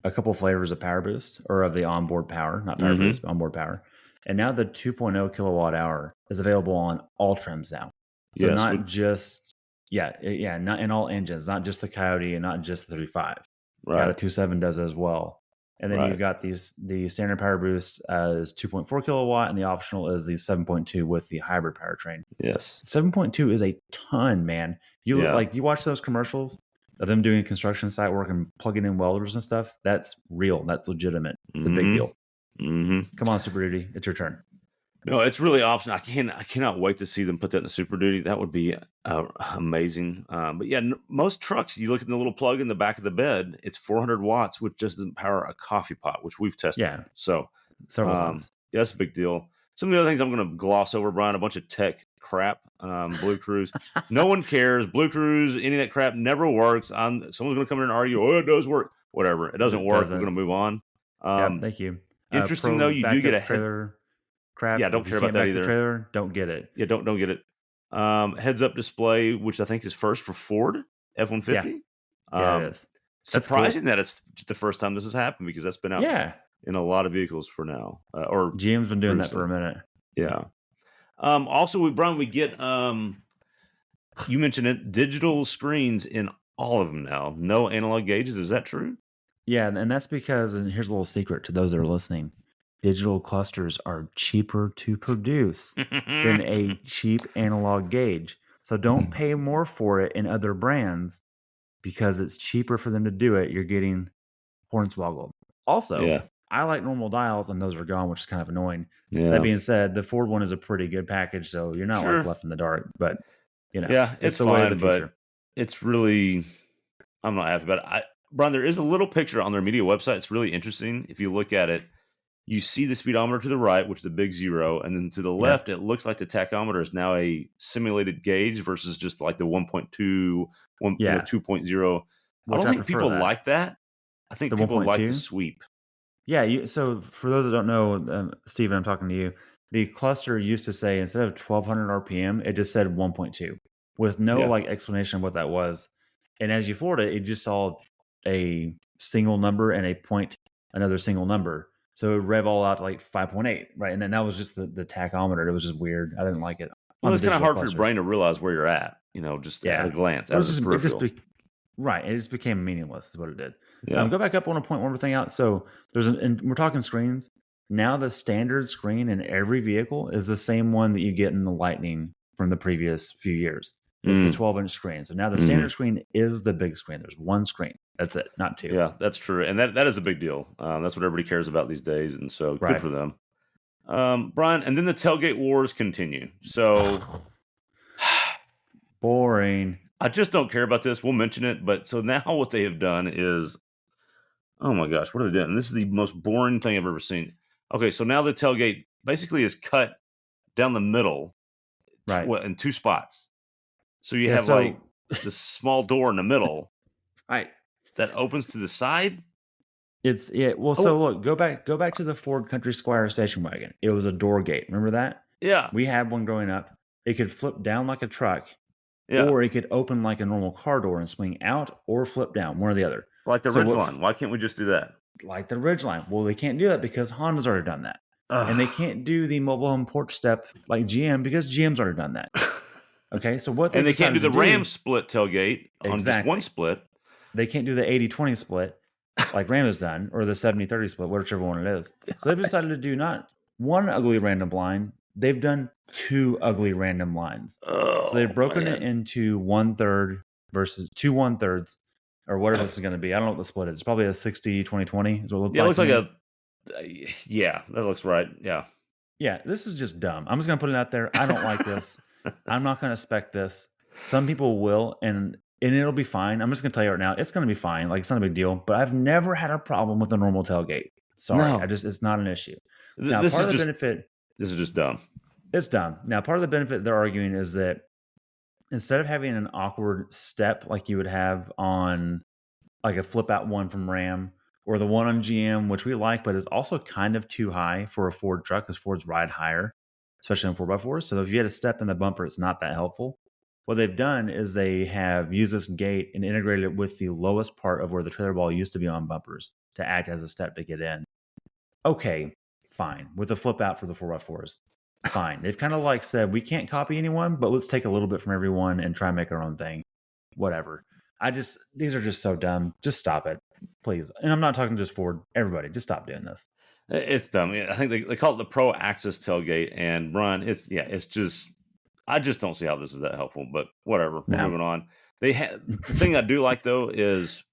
a couple flavors of Power Boost or of the onboard power, not Power Boost, but onboard power. And now the 2.0 kilowatt hour is available on all trims now. So Yes, not just, not in all engines, not just the Coyote and not just the 3.5. right. The 2.7 does as well. And then you've got the standard Power Boost as 2.4 kilowatt, and the optional is the 7.2 with the hybrid powertrain. Yes. 7.2 is a ton, man. You watch those commercials of them doing construction site work and plugging in welders and stuff. That's real. That's legitimate. It's a big deal. Come on, Super Duty. It's your turn. No, it's really awesome. I cannot wait to see them put that in the Super Duty. That would be amazing. But yeah, most trucks, you look at the little plug in the back of the bed, it's 400 watts, which just doesn't power a coffee pot, which we've tested. Yeah. So several times. Yeah, that's a big deal. Some of the other things I'm going to gloss over, Brian, a bunch of tech crap. Blue Cruise. No one cares. Blue Cruise, any of that crap never works. Someone's going to come in and argue, oh, it does work. Whatever. It doesn't work. We're going to move on. Thank you. Interesting, though, you do get a trailer crap. Yeah, don't care about that either. Trailer, don't get it. Yeah, don't get it. Heads-up display, which I think is first for Ford F150. Yeah, it is. Surprising that it's just the first time this has happened, because that's been out in a lot of vehicles for now. Or GM's been doing that for a minute. Yeah. Also, Brian, we get you mentioned it, digital screens in all of them now. No analog gauges. Is that true? Yeah, and that's because, and here's a little secret to those that are listening, digital clusters are cheaper to produce than a cheap analog gauge. So don't pay more for it in other brands because it's cheaper for them to do it. You're getting hornswoggled. Also, I like normal dials, and those are gone, which is kind of annoying. Yeah. That being said, the Ford one is a pretty good package, so you're not like left in the dark. But it's the way of the future. But it's really, I'm not happy about it. Brian, there is a little picture on their media website. It's really interesting. If you look at it, you see the speedometer to the right, which is a big 0, and then to the left, it looks like the tachometer is now a simulated gauge versus just like the 1.2, 2.0. I don't think people like that. I think people like the sweep. Yeah. So for those that don't know, Steven, I'm talking to you. The cluster used to say, instead of 1200 RPM, it just said 1.2 with no explanation of what that was. And as you floored it, it just saw a single number and another single number. So it rev all out to like 5.8, right? And then that was just the tachometer. It was just weird. I didn't like it. Well, it's kind of hard for your brain to realize where you're at, just at a glance. It just became meaningless is what it did. Go back up. I want to point one more thing out. So and we're talking screens. Now the standard screen in every vehicle is the same one that you get in the Lightning from the previous few years. It's the 12-inch screen. So now the standard screen is the big screen. There's one screen. That's it, not two. Yeah, that's true. And that is a big deal. That's what everybody cares about these days. And so good for them. Brian, and then the tailgate wars continue. So boring. I just don't care about this. We'll mention it. But so now what they have done is, oh my gosh, what are they doing? This is the most boring thing I've ever seen. Okay, so now the tailgate basically is cut down the middle, in 2 spots. So you have like the small door in the middle, right, that opens to the side. So look, go back to the Ford Country Squire station wagon. It was a door gate. Remember that? Yeah, we had one growing up. It could flip down like a truck, or it could open like a normal car door and swing out, or flip down, one or the other. Like the Ridgeline. Why can't we just do that? Like the Ridgeline. Well, they can't do that because Honda's already done that, and they can't do the mobile home porch step like GM because GM's already done that. Okay, so what? And they can't do the Ram split tailgate on just one split. They can't do the 80-20 split like Ram has done, or the 70-30 split, whichever one it is. So they've decided to do not one ugly random line. They've done 2 ugly random lines. So they've broken it into 1/3 versus 2 1/3, or whatever this is going to be. I don't know what the split is. It's probably a 60-20-20 is what it looks like. Yeah, it looks like that looks right. Yeah. Yeah, this is just dumb. I'm just going to put it out there. I don't like this. I'm not going to spec this. Some people will, and it'll be fine. I'm just going to tell you right now, it's going to be fine. Like, it's not a big deal. But I've never had a problem with a normal tailgate. Sorry, no. It's not an issue. Now, part of the benefit. This is just dumb. It's dumb. Now, part of the benefit they're arguing is that instead of having an awkward step like you would have on like a flip out one from Ram or the one on GM, which we like, but is also kind of too high for a Ford truck because Fords ride higher, especially on 4x4s. So if you had a step in the bumper, it's not that helpful. What they've done is they have used this gate and integrated it with the lowest part of where the trailer ball used to be on bumpers to act as a step to get in. Okay, fine. With the flip out for the 4x4s, fine. They've kind of like said, we can't copy anyone, but let's take a little bit from everyone and try and make our own thing. Whatever. These are just so dumb. Just stop it, please. And I'm not talking just Ford. Everybody, just stop doing this. It's dumb. I think they call it the Pro Access tailgate, and Brian, it's just I just don't see how this is that helpful. But whatever, we're No. moving on. They had the thing I do like though is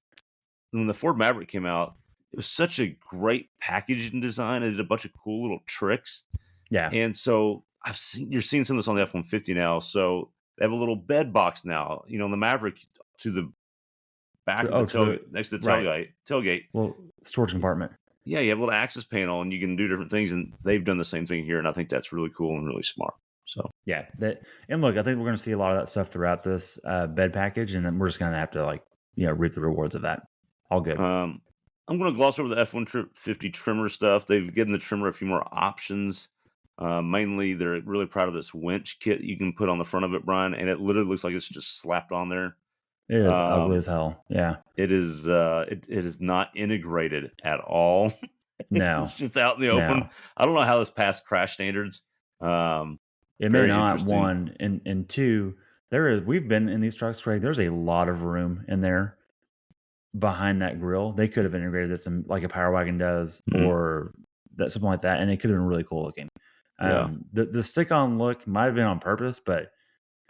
when the Ford Maverick came out, it was such a great packaging design. It did a bunch of cool little tricks, Yeah. and so you're seeing some of this on the F-150 now. So they have a little bed box now. You know, the Maverick to the back of the tailgate, next to the tailgate. Well, storage compartment. Yeah, you have a little access panel, and you can do different things. And they've done the same thing here, and I think that's really cool and really smart. So yeah, and look, I think we're going to see a lot of that stuff throughout this bed package, and then we're just going to have to reap the rewards of that. All good. I'm going to gloss over the F-150 trimmer stuff. They've given the trimmer a few more options. Mainly, they're really proud of this winch kit you can put on the front of it, Brian, and it literally looks like it's just slapped on there. It is ugly as hell. Yeah, it is. It is not integrated at all. No, it's just out in the open. No. I don't know how this passed crash standards. It may not. One and two. We've been in these trucks, Craig. There's a lot of room in there behind that grill. They could have integrated this in like a Power Wagon does, or something like that, and it could have been really cool looking. The stick-on look might have been on purpose, but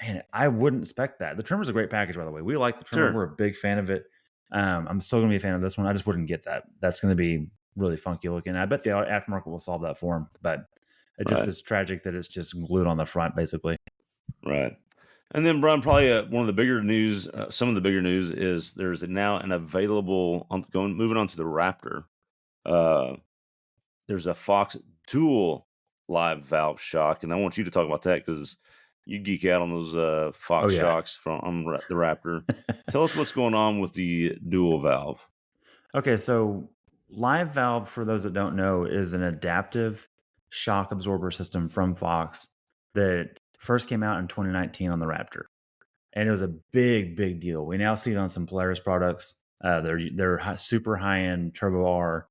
man, I wouldn't expect that. The trimmer's a great package, by the way. We like the trimmer. Sure. We're a big fan of it. I'm still going to be a fan of this one. I just wouldn't get that. That's going to be really funky looking. I bet the aftermarket will solve that for them, but it just is tragic that it's just glued on the front, basically. Right. And then, Brian, probably one of the bigger news, some of the bigger news is there's now an available, moving on to the Raptor. There's a Fox dual live valve shock, and I want you to talk about that because you geek out on those Fox shocks from the Raptor. Tell us what's going on with the dual valve. Okay, so live valve, for those that don't know, is an adaptive shock absorber system from Fox that first came out in 2019 on the Raptor, and it was a big, big deal. We now see it on some Polaris products. They're super high end Turbo R,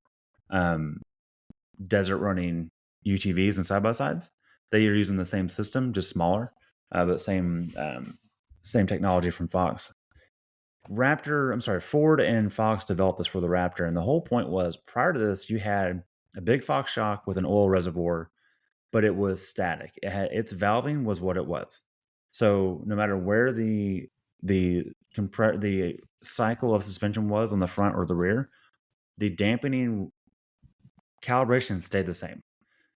desert running UTVs and side by sides. They are using the same system, just smaller, but same technology from Fox. Ford and Fox developed this for the Raptor, and the whole point was prior to this, you had a big Fox shock with an oil reservoir, but it was static. Its valving was what it was. So no matter where the cycle of suspension was on the front or the rear, the dampening calibration stayed the same.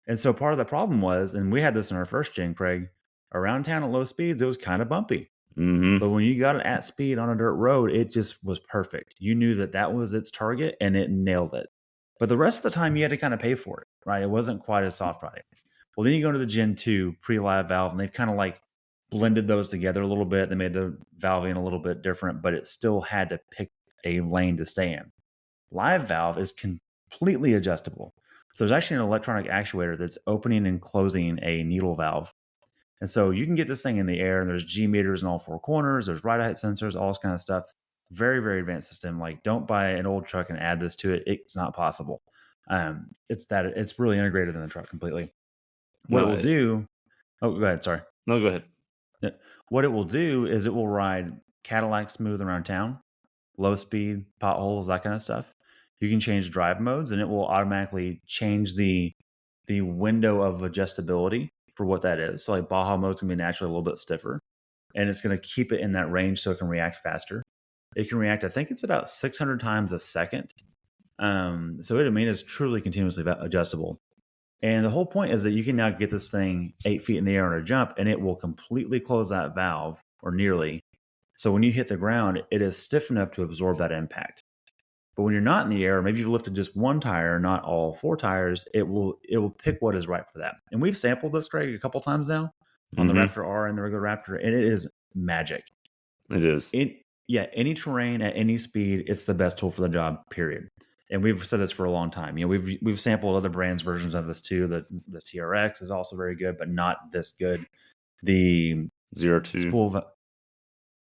And so part of the problem was, and we had this in our first gen, Craig, around town at low speeds, it was kind of bumpy. Mm-hmm. But when you got it at speed on a dirt road, it just was perfect. You knew that was its target and it nailed it. But the rest of the time, you had to kind of pay for it, right? It wasn't quite as soft riding. Well, then you go into the Gen 2 pre-live valve, and they've kind of like blended those together a little bit. They made the valving a little bit different, but it still had to pick a lane to stay in. Live valve is completely adjustable. So there's actually an electronic actuator that's opening and closing a needle valve. And so you can get this thing in the air, and there's G meters in all four corners. There's ride height sensors, all this kind of stuff. Very, very advanced system. Like, don't buy an old truck and add this to it. It's not possible. It's really integrated in the truck completely. What it will do. Oh, go ahead. Sorry. No, go ahead. What it will do is it will ride Cadillac smooth around town, low speed, potholes, that kind of stuff. You can change drive modes, and it will automatically change the window of adjustability for what that is. So like Baja mode's gonna be naturally a little bit stiffer, and it's gonna keep it in that range so it can react faster. It can react, I think it's about 600 times a second. So it's truly continuously adjustable. And the whole point is that you can now get this thing 8 feet in the air on a jump, and it will completely close that valve, or nearly. So when you hit the ground, it is stiff enough to absorb that impact. But when you're not in the air, maybe you've lifted just one tire, not all four tires, it will pick what is right for that. And we've sampled this, Greg, a couple times now on the Raptor R and the regular Raptor, and it is magic. It is. Any terrain at any speed, it's the best tool for the job, period. And we've said this for a long time. We've sampled other brands' versions of this too. The TRX is also very good, but not this good. The 02. spool.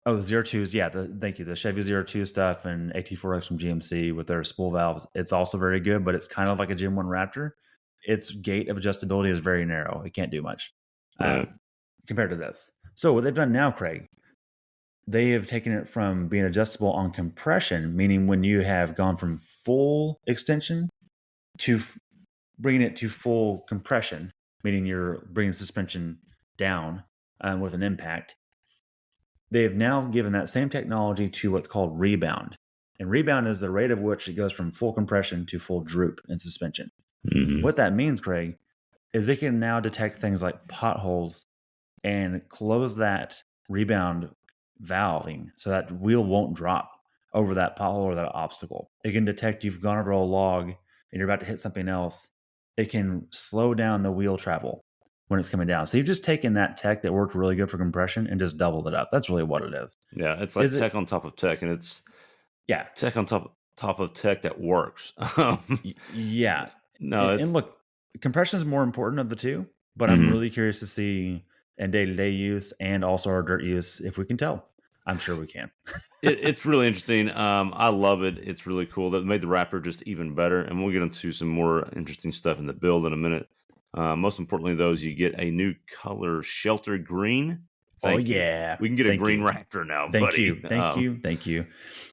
Oh, the 02s, yeah. Thank you. The Chevy 02 stuff and AT4X from GMC with their spool valves. It's also very good, but it's kind of like a Gen 1 Raptor. Its gate of adjustability is very narrow. It can't do much Right. compared to this. So what they've done now, Craig, they have taken it from being adjustable on compression, meaning when you have gone from full extension to bringing it to full compression, meaning you're bringing suspension down with an impact. They have now given that same technology to what's called rebound. And rebound is the rate at which it goes from full compression to full droop in suspension. Mhm. What that means, Craig, is it can now detect things like potholes and close that rebound valving so that wheel won't drop over that pothole or that obstacle. It can detect you've gone over a log and you're about to hit something else. It can slow down the wheel travel when it's coming down. So you've just taken that tech that worked really good for compression and just doubled it up. That's really what it is. Yeah, it's like Is it? tech on top of tech, and it's Yeah. tech on top of tech that works. Yeah. No, And it's look, compression is more important of the two, but I'm mhm. really curious to see in day-to-day use and also our dirt use if we can tell. I'm sure we can. It's really interesting. I love it. It's really cool. That made the Raptor just even better, and we'll get into some more interesting stuff in the build in a minute. Most importantly, though, is you get a new color, shelter green. Oh Thank you. yeah. We can get a Thank green you. Raptor now, Thank buddy. you. Thank you. Thank you.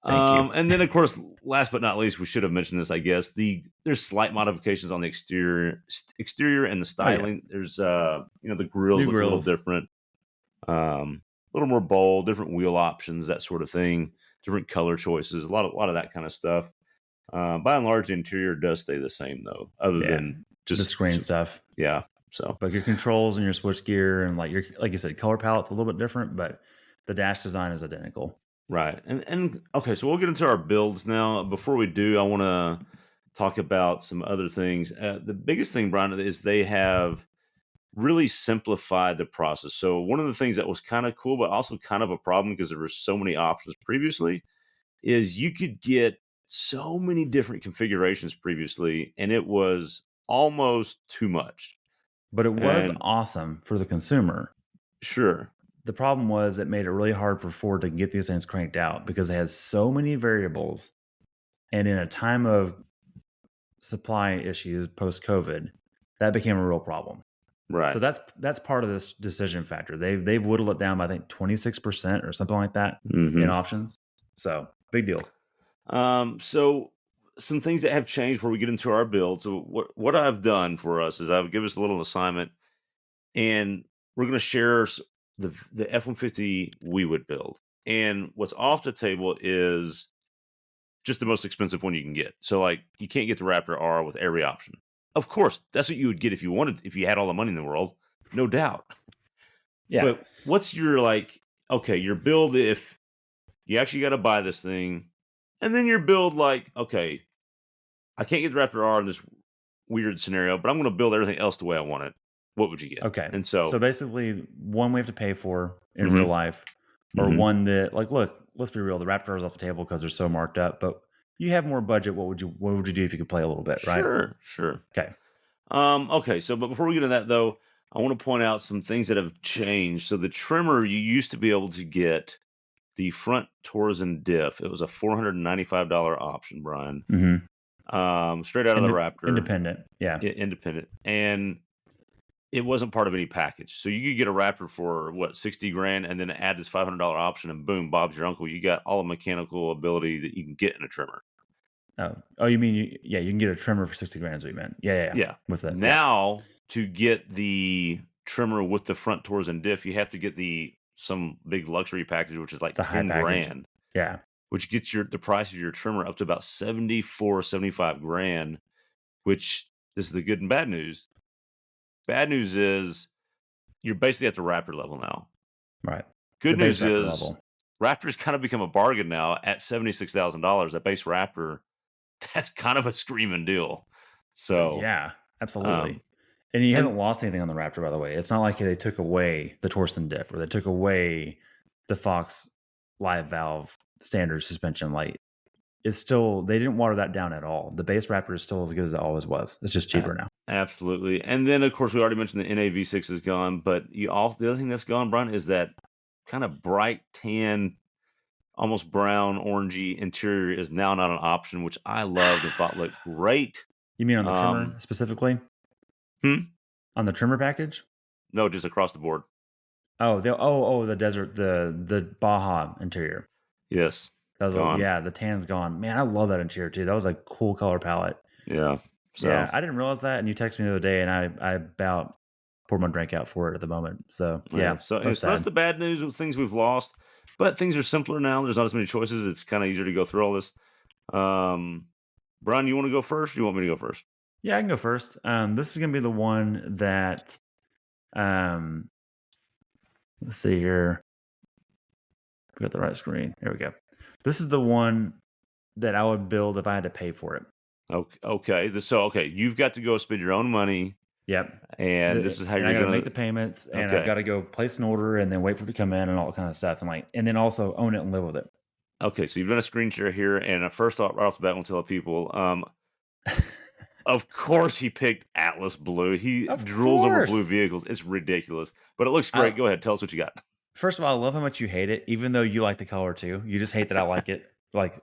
Thank you. And then of course, last but not least, we should have mentioned this. I guess there's slight modifications on the exterior and the Oh yeah. styling. There's the grills New look a little grills. different, a little more bold, different wheel options, that sort of thing, different color choices, a lot of that kind of stuff. By and large, the interior does stay the same though, other Yeah. than The just screen stuff. yeah. So But your controls and your switch gear and like you said, color palette's a little bit different, but the dash design is identical. right, and okay, so we'll get into our builds now. Before we do, I want to talk about some other things. The biggest thing, Brian, is they have really simplified the process. So one of the things that was kind of cool, but also kind of a problem because there were so many options previously, is you could get so many different configurations previously, and it was almost too much. But it was And awesome for the consumer. sure, The problem was it made it really hard for Ford to get these things cranked out because they had so many variables. And in a time of supply issues post COVID, that became a real problem. So right. that's part of this decision factor. They've whittled it down by I think 26% or something like that in hmm options. So big deal. So some things that have changed before we get into our build. So what I've done for us is I've given us a little assignment, and we're going to share the F-150 we would build. And what's off the table is just the most expensive one you can get. So like you can't get the Raptor R with every option. Of course, that's what you would get if you had all the money in the world, no doubt. Yeah. But what's your like okay, your build if you actually got to buy this thing, and then your build like okay, I can't get the Raptor R in this weird scenario, but I'm going to build everything else the way I want it. What would you get? Okay. And So so, basically, one we have to pay for in real hmm life, or hmm one that, like, look, let's be real, the Raptor is off the table because they're so marked up. But you have more budget. What would you do if you could play a little bit, right? sure, sure. Okay. Okay, so but before we get into that though, I want to point out some things that have changed. So the trimmer you used to be able to get the front Torsen diff. It was a $495 option, Brian. Mm-hmm. Straight out of the Raptor, Independent. Yeah. independent, and it wasn't part of any package. So you could get a Raptor for what 60 grand, and then add this $500 option, and boom, Bob's your uncle. You got all the mechanical ability that you can get in a trimmer. Oh, you mean yeah, you can get a trimmer for 60 grand. Is what you meant? Yeah, yeah, yeah. Yeah. With it, yeah, Now to get the trimmer with the front tours and diff, you have to get some big luxury package, which is like it's a high 10 package. grand, Yeah. which gets the price of your trimmer up to about 74, 75 grand, which this is the good and bad news. Bad news is you're basically at the Raptor level now. Right. Good The base news Raptor is level. Raptor's kind of become a bargain now at $76,000. That base Raptor, that's kind of a screaming deal. So, Yeah, absolutely. um, And you and haven't lost anything on the Raptor, by the way. It's not like they took away the Torsen diff or they took away the Fox live valve standard suspension. Like it's still, they didn't water that down at all. The base Raptor is still as good as it always was. It's just cheaper now. Absolutely. And then, of course, we already mentioned the NAV6 is gone, but the other thing that's gone, Brian, is that kind of bright tan, almost brown, orangey interior is now not an option, which I loved and thought looked great. You mean on the trimmer specifically? On the trimmer package? No, just across the board. Oh, the desert, the Baja interior. Yes. That was the tan's gone. Man, I love that interior too. That was a cool color palette. Yeah. So. Yeah, I didn't realize that, and you texted me the other day, and I about poured my drink out for it at the moment. So yeah. So that's the bad news with things we've lost, but things are simpler now. There's not as many choices. It's kind of easier to go through all this. Brian, you want to go first? Or do you want me to go first? Yeah, I can go first. This is gonna be the one that, let's see here. We got the right screen. There we go. This is the one that I would build if I had to pay for it. Okay. So you've got to go spend your own money. Yep. And this is how you're going to make the payments, and I've got to go place an order and then wait for it to come in and all that kind of stuff, and then also own it and live with it. Okay, so you've done a screen share here, and first off, right off the bat, I want to tell people, of course he picked Atlas Blue. He drools over blue vehicles. It's ridiculous, but it looks great. Go ahead, tell us what you got. First of all, I love how much you hate it, even though you like the color too. You just hate that I like it, like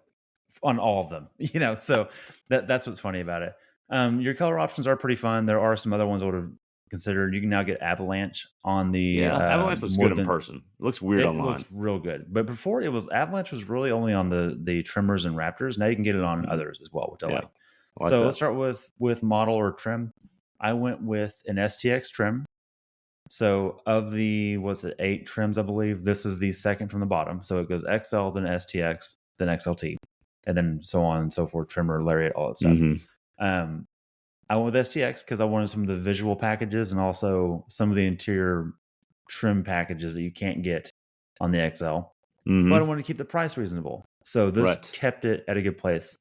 on all of them, so that's what's funny about it. Your color options are pretty fun. There are some other ones I would have considered. You can now get Avalanche on the Avalanche looks good in person. It looks weird online. It looks real good. But before Avalanche was really only on the trimmers and Raptors. Now you can get it on others as well, which I like. So let's start with model or trim. I went with an STX trim. So of the 8 trims, I believe this is the second from the bottom. So it goes XL, then STX, then XLT, and then so on and so forth. Trimmer, lariat, all that stuff. I went with STX because I wanted some of the visual packages and also some of the interior trim packages that you can't get on the XL. But I wanted to keep the price reasonable. So this kept it at a good place.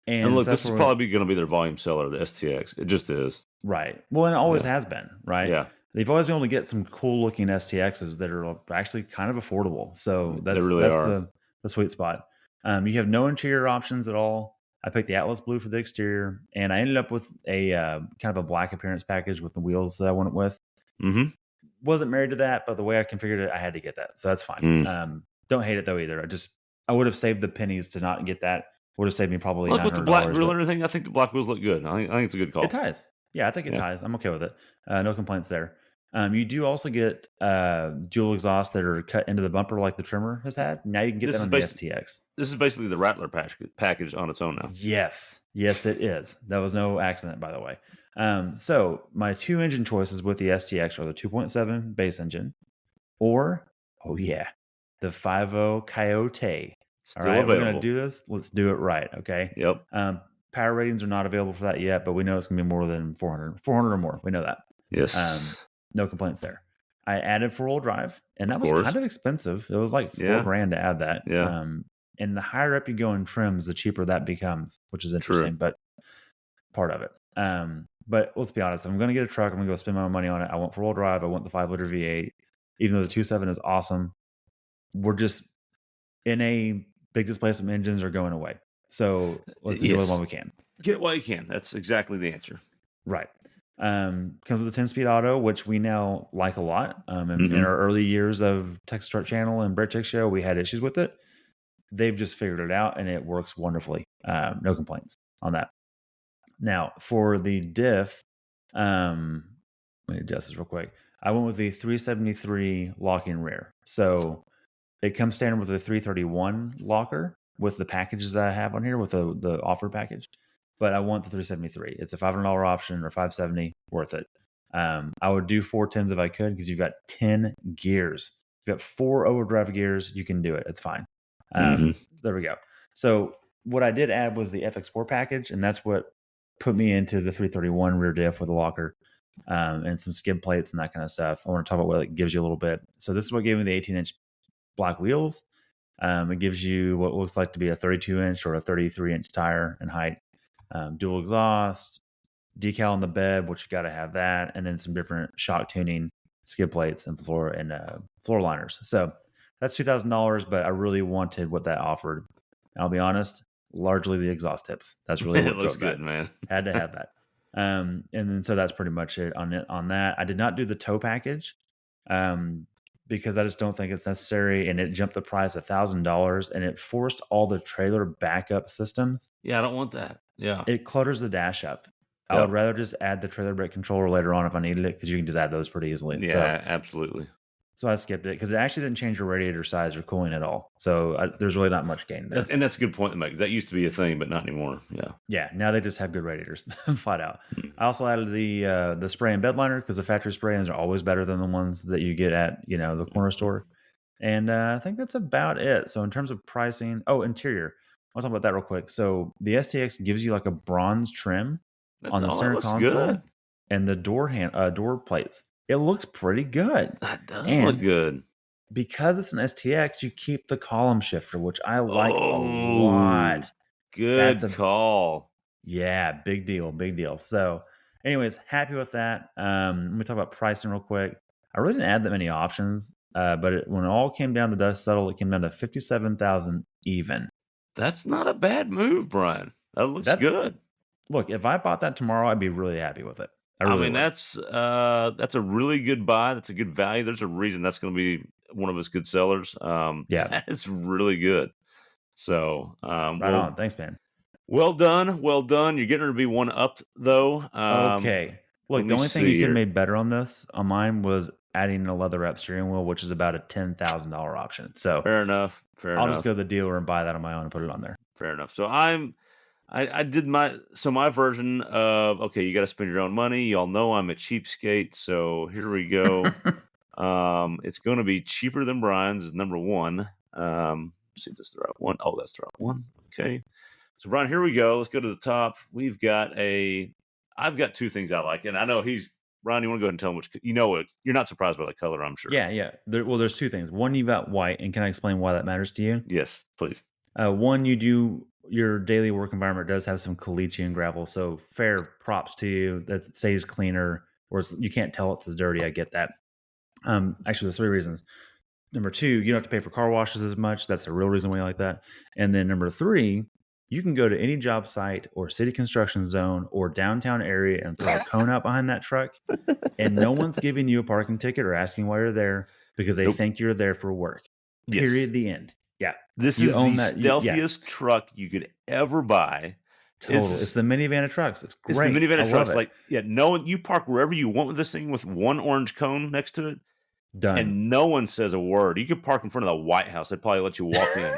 And look, this is probably going to be their volume seller, the STX. It just is. Right. Well, and it always has been, right? Yeah. They've always been able to get some cool looking STXs that are actually kind of affordable. So that's the sweet spot. You have no interior options at all. I picked the Atlas Blue for the exterior, and I ended up with a kind of a black appearance package with the wheels that I went with. Wasn't married to that, but the way I configured it, I had to get that. So that's fine. Don't hate it though either. I would have saved the pennies to not get that. Would have saved me probably $900. With the black grill and everything, I think the black wheels look good. I think it's a good call. It ties. Yeah, I think it ties. I'm okay with it. No complaints there. You do also get dual exhausts that are cut into the bumper like the trimmer has had. Now you can get that on the STX. This is basically the Rattler package on its own now. Yes, it is. That was no accident, by the way. So my 2 engine choices with the STX are the 2.7 base engine, or the 5.0 Coyote. Still all right, available. We're going to do this. Let's do it right, okay? Yep. Power ratings are not available for that yet, but we know it's going to be more than 400 or more. We know that. Yes. No complaints there. I added 4-wheel drive, and that was kind of expensive. It was like $4,000 to add that. Yeah. And the higher up you go in trims, the cheaper that becomes, which is interesting, but part of it. But let's be honest. If I'm going to get a truck, I'm going to go spend my money on it. I want 4-wheel drive. I want the 5-liter V8. Even though the 2.7 is awesome, we're just in a big displacement engines are going away. So let's do it while we can. Get it while you can. That's exactly the answer. Right. Comes with a 10-speed auto, which we now like a lot. In our early years of Texas Truck Channel and Brett Chick Show, we had issues with it. They've just figured it out, and it works wonderfully. No complaints on that. Now, for the diff, let me adjust this real quick. I went with the 373 locking rear. So it comes standard with a 331 locker with the packages that I have on here with the offer package. But I want the 373. It's a $500 option or $570, worth it. I would do 410s if I could because you've got 10 gears. You've got 4 overdrive gears. You can do it. It's fine. There we go. So what I did add was the FX4 package, and that's what put me into the 331 rear diff with a locker and some skid plates and that kind of stuff. I want to talk about what it gives you a little bit. So this is what gave me the 18-inch black wheels. It gives you what looks like to be a 32-inch or a 33-inch tire in height. Dual exhaust, decal on the bed, which you got to have that, and then some different shock tuning, skid plates, and floor liners. So That's $2,000, but I really wanted what that offered. And I'll be honest, largely the exhaust tips. That's really Man, it what looks drove that. good, man. Had to have that. And then so that's pretty much it on that. I did not do the tow package, um, because I just don't think it's necessary, and it jumped the price $1,000, and it forced all the trailer backup systems. Yeah, I don't want that. Yeah. It clutters the dash up. I would Yep. rather just add the trailer brake controller later on if I needed it, because you can just add those pretty easily. Yeah, absolutely. So I skipped it because it actually didn't change the radiator size or cooling at all. So there's really not much gain there. And that's a good point to make. That used to be a thing, but not anymore. Yeah. Yeah, now they just have good radiators, flat out. Hmm. I also added the spray and bed liner because the factory spray-ins are always better than the ones that you get at the corner store. And I think that's about it. So in terms of pricing, interior. I'll talk about that real quick. So the STX gives you like a bronze trim on the That center looks console good. and the door plates. It looks pretty good. That does And look good. because it's an STX, you keep the column shifter, which I like a Oh, lot. good That's call. yeah, big deal, big deal. So, anyways, happy with that. Let me talk about pricing real quick. I really didn't add that many options, but when it all came down to dust settle, it came down to 57,000 even. That's not a bad move, Brian. That looks That's good. Look, if I bought that tomorrow, I'd be really happy with it. I I really mean, would. that's a really good buy. That's a good value. There's a reason that's going to be one of his good sellers. Yeah, That is really good. So, right on. Thanks, man. well done, well done. You're getting her to be one up though. Okay. Let Look, the me only thing see you could have here. made better on mine was adding a leather wrap steering wheel, which is about a $10,000 option. So Fair enough. Fair I'll just go enough. to the dealer and buy that on my own and put it on there. Fair enough. So I did my version of, okay, you got to spend your own money. Y'all know I'm a cheapskate, so here we go. It's going to be cheaper than Brian's is number one. See if this is the right one. Oh, that's the right one. Okay. So Brian, here we go. Let's go to the top. I've got two things I like, and I know Brian. You want to go ahead and tell him which? You're not surprised by the color, I'm sure. Yeah. There's two things. One, you've got white, and can I explain why that matters to you? Yes, please. One, your daily work environment does have some caliche and gravel, so fair props to you. That stays cleaner, or you can't tell it's as dirty. I get that. Actually, there's three reasons. Number two, you don't have to pay for car washes as much. That's a real reason why you like that. And then number three, you can go to any job site or city construction zone or downtown area and throw a cone out behind that truck, and no one's giving you a parking ticket or asking why you're there because they Nope. think you're there for work. Yes. Period. The end. Yeah. This You is own the that. stealthiest truck you could ever buy. Total. It's the minivan of trucks. It's It's great. the minivan I of trucks. love it. Like, yeah, you park wherever you want with this thing with one orange cone next to it, Done. and no one says a word. You could park in front of the White House. They'd probably let you walk in.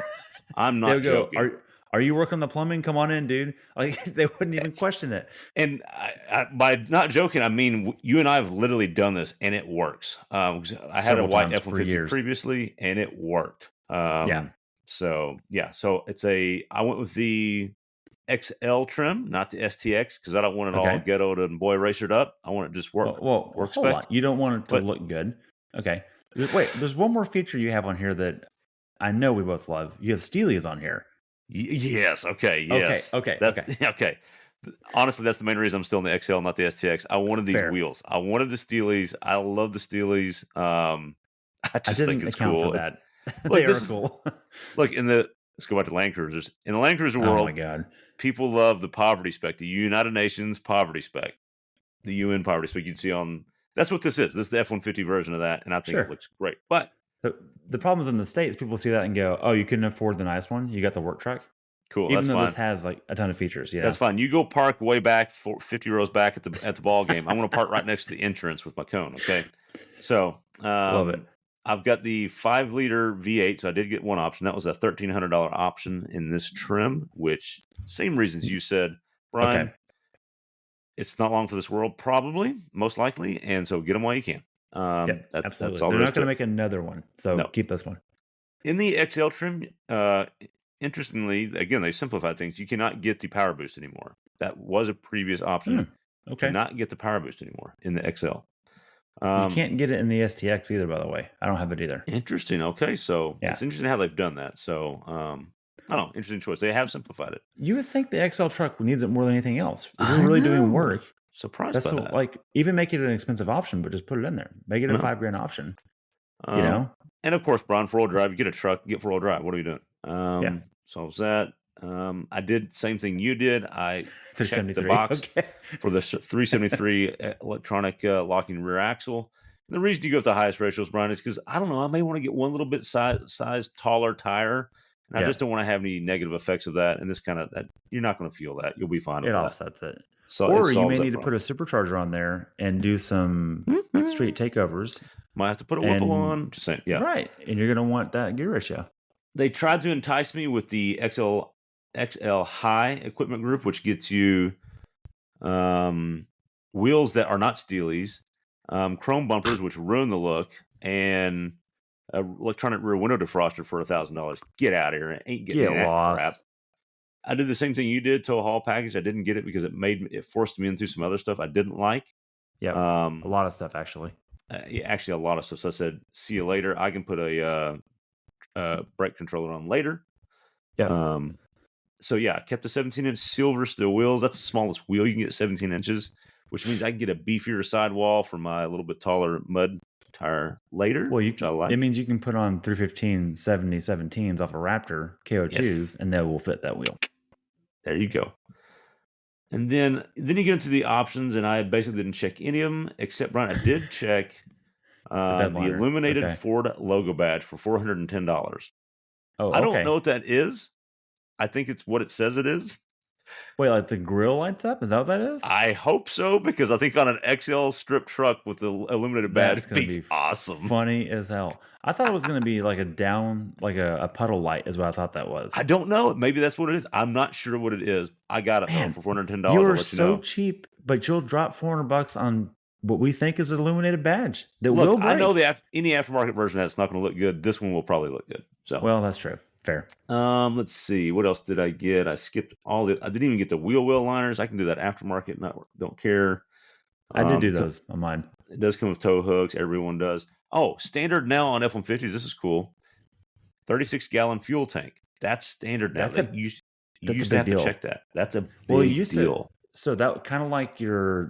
I'm not joking. Are you working on the plumbing? Come on in, dude. Like they wouldn't even question it. And by not joking, I mean you and I have literally done this, and it works. I had a Several white times for F-150 years. previously, and it worked. Yeah. So I went with the XL trim, not the STX, because I don't want it all Okay. ghettoed and boy racered up. I want it to just work. Well, work hold spec. on. You don't want it to But- look good. Okay. Wait, there's one more feature you have on here that I know we both love. You have Steelies on here. Yes. Okay. Yes. Okay. Okay. Honestly, that's the main reason I'm still in the XL, not the STX. I wanted these Fair. wheels. I wanted the Steelies. I love the Steelies. I just think it's account cool. for that. Look, They are cool. Look, let's go back to Land Cruisers. In the Land Cruiser Oh world, my god. people love the poverty spec, the United Nations poverty spec, the UN poverty spec. You'd see on that's what this is. This is the F-150 version of that, and I think Sure. it looks great. But The problem is in the States, people see that and go, "Oh, you couldn't afford the nice one. You got the work truck." cool, Even that's though fine. this has like a ton of features. Yeah, That's fine. You go park way back, 50 rows back at the ball game. I'm going to park right next to the entrance with my cone. Okay, so love it. I've got the 5-liter V8, so I did get one option. That was a $1,300 option in this trim, which same reasons you said, Brian. Okay. It's not long for this world, probably, most likely, and so get them while you can. Yep, That's absolutely. all They're there not is to going to it. make another one, so No. keep this one. In the XL trim, interestingly, again, they simplified things. You cannot get the power boost anymore. That was a previous option. Okay. Cannot get the power boost anymore in the XL. You can't get it in the STX either, by the way. I don't have it either. Interesting. Okay, so Yeah. it's interesting how they've done that. So I don't know. Interesting choice. They have simplified it. You would think the XL truck needs it more than anything else. If you're really doing work, Surprised that's by that. like even make it an expensive option, but just put it in there. Make it a $5,000 option. You know, And of course, Bryan, 4-wheel drive. You get a truck, get 4-wheel drive. What are you doing? Yeah. So I was that. I did the same thing you did. I checked the 373. box Okay. for the 373 electronic locking rear axle. And the reason you go with the highest ratios, Bryan, is because I don't know. I may want to get one little bit size taller tire, and I Yeah. just don't want to have any negative effects of that. And this kind of that you're not going to feel that. You'll be fine with It that. offsets it. So Or it you solves may that need to put problem. a supercharger on there and do some street takeovers. Might have to put a Whipple on. Just saying, yeah. Right. And you're going to want that gear ratio. They tried to entice me with the XL High equipment group, which gets you wheels that are not steelies, chrome bumpers, which ruin the look, and an electronic rear window defroster for $1,000. Get out of here. It ain't getting Get any of that lost. crap. I did the same thing you did, tow haul package. I didn't get it because it forced me into some other stuff I didn't like. Yep. A lot of stuff, actually. Yeah, actually, a lot of stuff. So I said, see you later. I can put a brake controller on later. Yeah. So yeah, I kept the 17-inch silver steel wheels. That's the smallest wheel you can get, 17 inches, which means I can get a beefier sidewall for my little bit taller mud tire later, Well, which I like. It means you can put on 315 70 17s off a Raptor KO2s, and they will fit that wheel. There you go. And then you get into the options, and I basically didn't check any of them except, Bryan, I did check the illuminated Ford logo badge for $410. Oh, I don't know what that is. I think it's what it says it is. Wait, like the grill lights up? Is that what that is? I hope so, because I think on an XL strip truck with the illuminated badge, it's going to be awesome. Funny as hell. I thought it was going to be like a puddle light is what I thought that was. I don't know. Maybe that's what it is. I'm not sure what it is. I got it though for $410. You are so cheap, but you'll drop $400 on what we think is an illuminated badge that will break. I know any aftermarket version that's not going to look good. This one will probably look good. So well, that's true. Fair. Let's see. What else did I get? I skipped all the. I didn't even get the wheel well liners. I can do that aftermarket. Don't care. I did do those on mine. It does come with tow hooks. Everyone does. Oh, standard now on F-150s. This is cool. 36-gallon fuel tank. That's standard now. You used to have to check that. That's a big deal. So that kind of like your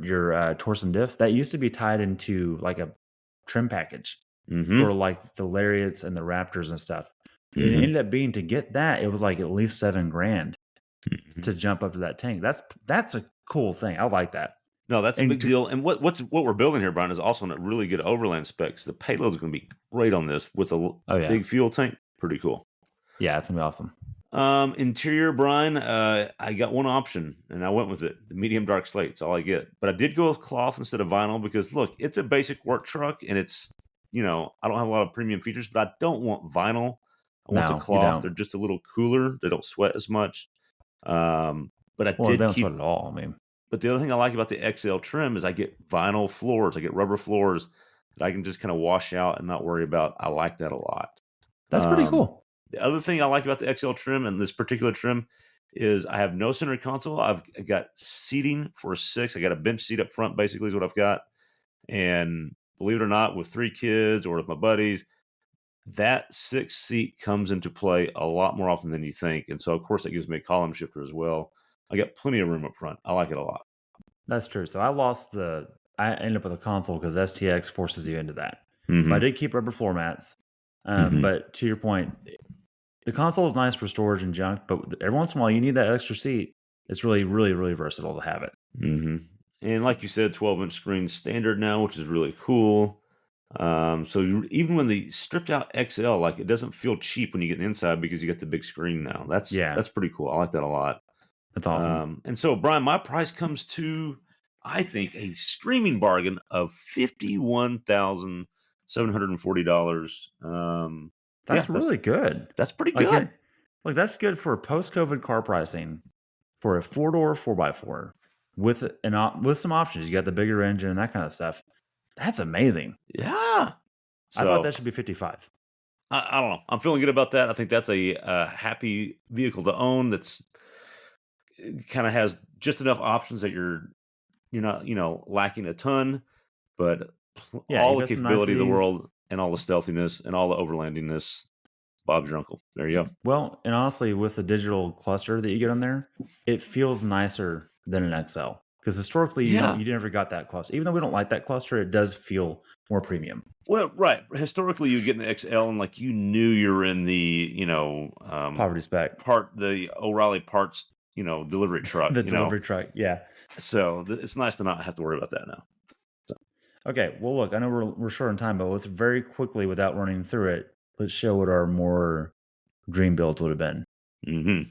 Torsen diff, that used to be tied into like a trim package for like the Lariats and the Raptors and stuff. It ended up being, to get that, it was like at least $7,000 to jump up to that tank. That's a cool thing. I like that. No, that's a big deal. And what we're building here, Bryan, is also a really good overland specs. The payload is going to be great on this with a big fuel tank. Pretty cool. Yeah, it's going to be awesome. Interior, Bryan, I got one option, and I went with it. The medium dark slate. It's all I get. But I did go with cloth instead of vinyl because, look, it's a basic work truck, and it's, I don't have a lot of premium features, but I don't want vinyl. I want the cloth. They're just a little cooler. They don't sweat as much. But I did don't sweat at all. I mean, but the other thing I like about the XL trim is I get vinyl floors. I get rubber floors that I can just kind of wash out and not worry about. I like that a lot. That's pretty cool. The other thing I like about the XL trim and this particular trim is I have no center console. I've got seating for 6. I got a bench seat up front, basically, is what I've got. And believe it or not, with 3 kids or with my buddies, that 6th seat comes into play a lot more often than you think. And so, of course, that gives me a column shifter as well. I got plenty of room up front. I like it a lot. That's true. So I ended up with a console because STX forces you into that. But I did keep rubber floor mats. But to your point, the console is nice for storage and junk, but every once in a while you need that extra seat. It's really, really, really versatile to have it. And like you said, 12-inch screen standard now, which is really cool. So even when the stripped out XL, like, it doesn't feel cheap when you get inside because you get the big screen now. That's pretty cool. I like that a lot. That's awesome. And so, Bryan, my price comes to, I think, a screaming bargain of $51,740. That's really good. That's pretty good. Like that's good for post-COVID car pricing for a 4-door 4x4 with some options. You got the bigger engine and that kind of stuff. That's amazing. Yeah. I thought that should be 55. I don't know. I'm feeling good about that. I think that's a happy vehicle to own. That's kind of has just enough options that you're not lacking a ton, but all the capability of the world and all the stealthiness and all the overlandiness. Bob's your uncle. There you go. Well, and honestly, with the digital cluster that you get on there, it feels nicer than an XL. Because historically, you never got that cluster. Even though we don't like that cluster, it does feel more premium. Well, right. Historically, you get an XL, and like you knew you were in the Poverty spec, the O'Reilly parts delivery truck. the delivery truck. Yeah. So it's nice to not have to worry about that now. So. Okay. Well, look, I know we're short on time, but let's very quickly, without running through it, let's show what our more dream builds would have been. Mm-hmm.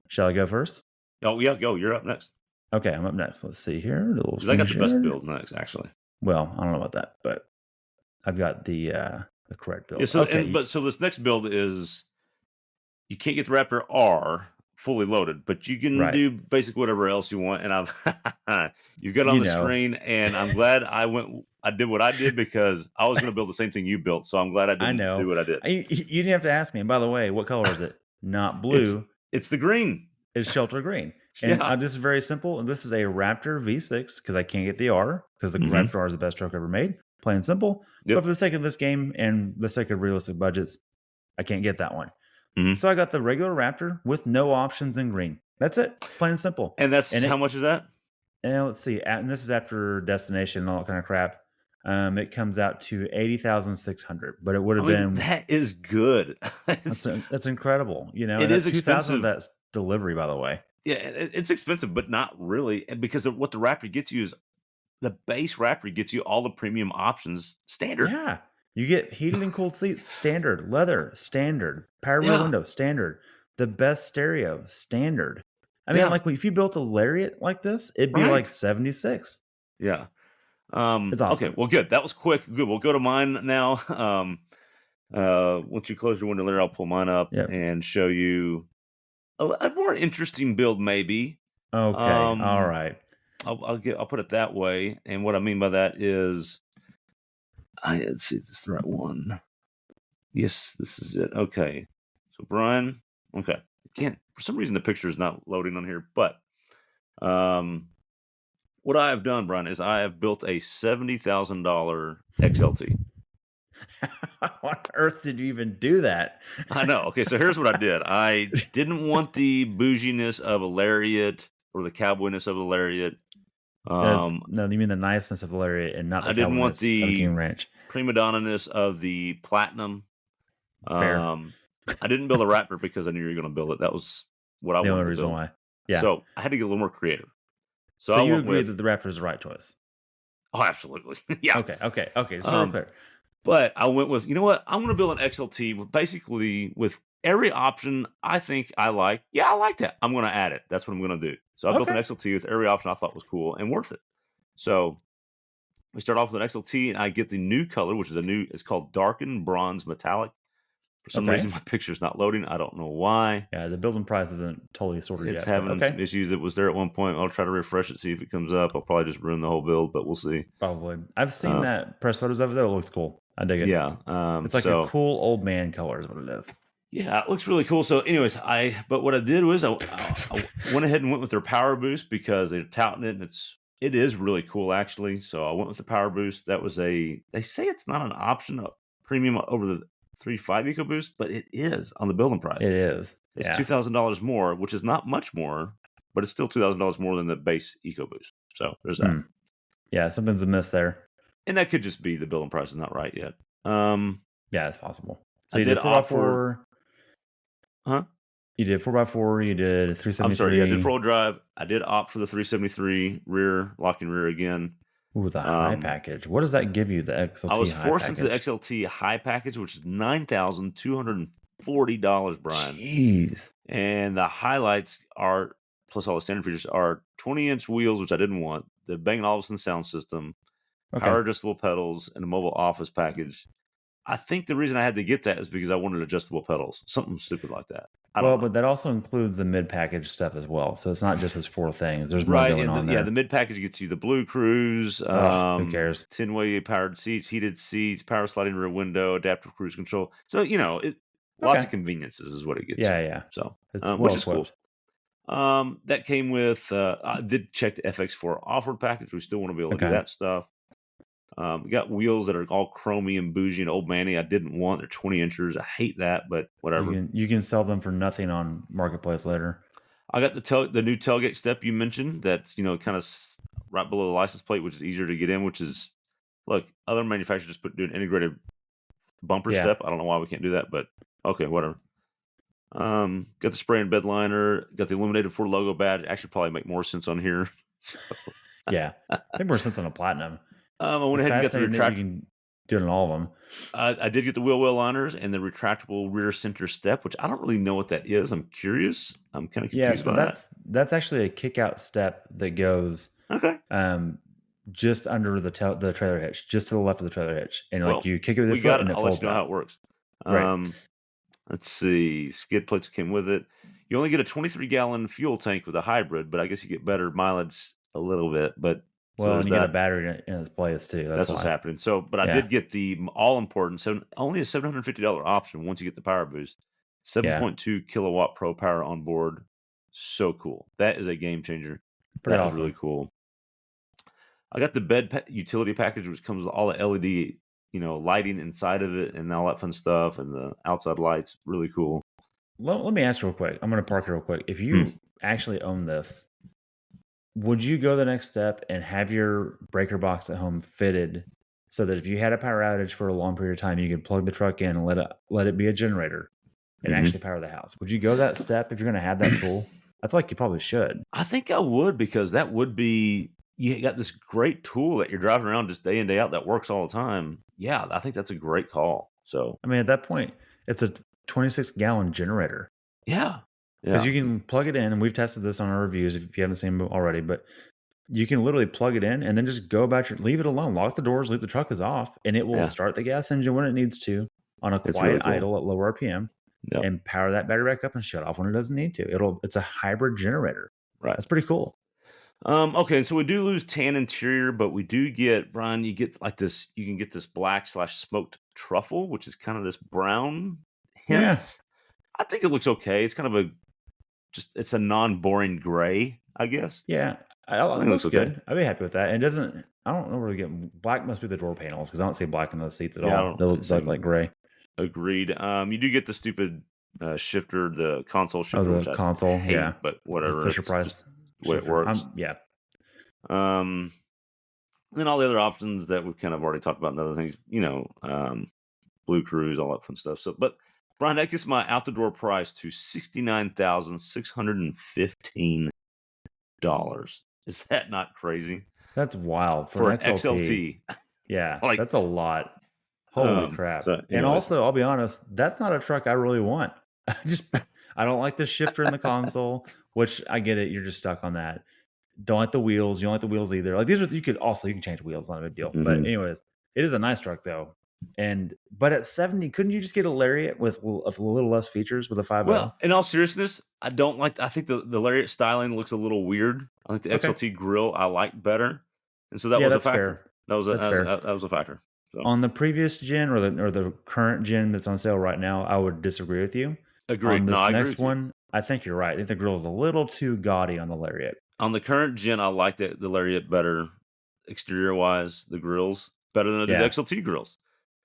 Shall I go first? Oh yeah, go. You're up next. Okay, I'm up next. Let's see here. I got the best build next, actually. Well, I don't know about that, but I've got the correct build. Yeah, so this next build is you can't get the Raptor R fully loaded, but you can do basically whatever else you want. And you've got it on the screen, and I'm glad I did what I did because I was going to build the same thing you built. So I'm glad I didn't do what I did. You didn't have to ask me. And by the way, what color is it? Not blue. It's the green. It's shelter green. And this is very simple. This is a Raptor V6 because I can't get the R because the Raptor R is the best truck ever made. Plain and simple. But for the sake of this game and the sake of realistic budgets, I can't get that one. So I got the regular Raptor with no options in green. That's it. Plain and simple. And how much is that? And let's see. And this is after destination and all that kind of crap. It comes out to $80,600, but it would have been. That is good. That's incredible. It is expensive. That's delivery, by the way. Yeah, it's expensive, but not really, because of what the Raptor gets you is the base Raptor gets you all the premium options standard. Yeah, you get heated and cooled seats standard, leather standard, power window standard, the best stereo standard. I mean, like if you built a Lariat like this, it'd be like 76. Yeah. It's awesome. Okay, well, good. That was quick. Good. We'll go to mine now. Once you close your window there, I'll pull mine up and show you a more interesting build, maybe. Okay. All right. I'll put it that way. And what I mean by that is, let's see, this is the right one. Yes, this is it. Okay. So Bryan. Okay. For some reason the picture is not loading on here, but what I have done, Bryan, is I have built a $70,000 XLT. How on earth did you even do that? I know. Okay, so here's what I did. I didn't want the bouginess of a Lariat or the cowboyness of a Lariat. No, you mean the niceness of the Lariat and not the I didn't want the King Ranch. prima donna-ness of the Platinum. Fair. I didn't build a Raptor because I knew you were going to build it. That was what I wanted to build. The only reason why. Yeah. So I had to get a little more creative. So you agree that the Raptor is the right choice? Oh, absolutely. Yeah. Okay. Just real clear. But I went with, you know what? I'm going to build an XLT basically with every option I think I like. Yeah, I like that. I'm going to add it. That's what I'm going to do. So I built an XLT with every option I thought was cool and worth it. So we start off with an XLT, and I get the new color, which is it's called Darkened Bronze Metallic. For some reason, my picture's not loading. I don't know why. Yeah, the building price isn't totally sorted yet. It's having some issues. It was there at one point. I'll try to refresh it, see if it comes up. I'll probably just ruin the whole build, but we'll see. Probably. I've seen that press photos of it. It looks cool. I dig it. Yeah. It's like a cool old man color is what it is. Yeah, it looks really cool. So anyways, but what I did was I went ahead and went with their power boost because they're touting it, and it is really cool actually. So I went with the power boost. That was they say it's not an option, a premium over the 3.5 EcoBoost, but it is on the building price. It is. It's $2,000 more, which is not much more, but it's still $2,000 more than the base EcoBoost. So there's that. Yeah, something's amiss there. And that could just be the building price is not right yet. Yeah, it's possible. So you did 4x4. Huh? You did 4x4. You did 373. I'm sorry. Yeah, I did 4-wheel drive. I did opt for the 373 locking rear again. Ooh, the high package. What does that give you, the XLT I was forced into the XLT high package, which is $9,240, Bryan. Jeez. And the highlights are, plus all the standard features, are 20-inch wheels, which I didn't want, the Bang & Olufsen sound system, power adjustable pedals, and a mobile office package. I think the reason I had to get that is because I wanted adjustable pedals, something stupid like that. But that also includes the mid-package stuff as well. So it's not just those 4 things. There's more going on there. Yeah, the mid-package gets you the Blue Cruise. Who cares? 10-way powered seats, heated seats, power sliding rear window, adaptive cruise control. So, lots of conveniences is what it gets. Yeah. So, it's which is cool. That came with, I did check the FX4 off-road package. We still want to be able to do that stuff. We got wheels that are all chromy and bougie and old manny. I didn't want. They're 20 inchers. I hate that, but whatever. You can sell them for nothing on Marketplace later. I got the new tailgate step you mentioned. That's kind of right below the license plate, which is easier to get in. Which is, look, other manufacturers just do an integrated bumper step. I don't know why we can't do that, but okay, whatever. Got the spray and bed liner. Got the illuminated Ford logo badge. Actually, probably make more sense on here. So. Yeah, make more sense on a platinum. I went ahead and got the retractable. You can do it on all of them. I did get the wheel well liners and the retractable rear center step, which I don't really know what that is. I'm curious. I'm kind of confused so by that's actually a kick out step that goes just under the trailer hitch, just to the left of the trailer hitch, and like you kick it with your foot and it I'll folds let you know out. how it works. Right. Let's see. Skid plates came with it. You only get a 23-gallon fuel tank with a hybrid, but I guess you get better mileage a little bit. But and you get a battery in its place too. That's what's happening. So, but I did get the all important, only a $750 option once you get the power boost. 7.2 kilowatt pro power on board. So cool. That is a game changer. That is really cool. I got the bed utility package, which comes with all the LED, lighting inside of it and all that fun stuff, and the outside lights. Really cool. Let me ask real quick. I'm going to park it real quick. If you actually own this, would you go the next step and have your breaker box at home fitted so that if you had a power outage for a long period of time, you could plug the truck in and let it be a generator and actually power the house? Would you go that step if you're going to have that tool? I feel like you probably should. I think I would, because that would be, you got this great tool that you're driving around just day in, day out that works all the time. Yeah, I think that's a great call. So, I mean, at that point, it's a 26-gallon generator. Yeah. Because you can plug it in, and we've tested this on our reviews if you haven't seen them already, but you can literally plug it in and then just go about leave it alone, lock the doors, leave the truck is off, and it will start the gas engine when it needs to on a quiet idle at low RPM and power that battery back up and shut off when it doesn't need to. It's a hybrid generator. Right. That's pretty cool. Okay, so we do lose tan interior, but we do get, Bryan, you get like this, you can get this black/smoked truffle, which is kind of this brown hints. I think it looks okay. It's kind of it's a non-boring gray, I guess. Yeah. I think it looks good. I'd be happy with that. I don't know where to get black. Must be the door panels, because I don't see black in those seats at all. They look like gray. Agreed. You do get the stupid shifter, the console shifter. The console, I hate, but whatever. Fisher Price. The way it works. Then all the other options that we've kind of already talked about and other things, Blue Cruise, all that fun stuff. So, but Bryan, that gets my out the door price to $69,615. Is that not crazy? That's wild for an XLT. Yeah, that's a lot. Holy crap! And also, I'll be honest, that's not a truck I really want. I don't like the shifter in the console, which I get it. You're just stuck on that. Don't like the wheels. You don't like the wheels either. Like these are, you can change wheels, not a big deal. But anyways, it is a nice truck though. But at 70, couldn't you just get a Lariat with a little less features with a 5.0? Well, in all seriousness, I think the Lariat styling looks a little weird. I think the XLT grille I like better, and so that was a factor. That was a factor. So. On the previous gen or the current gen that's on sale right now, I would disagree with you. Agreed. On this next one, I think you're right. I think the grill is a little too gaudy on the Lariat. On the current gen, I like the Lariat better, exterior wise. The grills better than the XLT grills.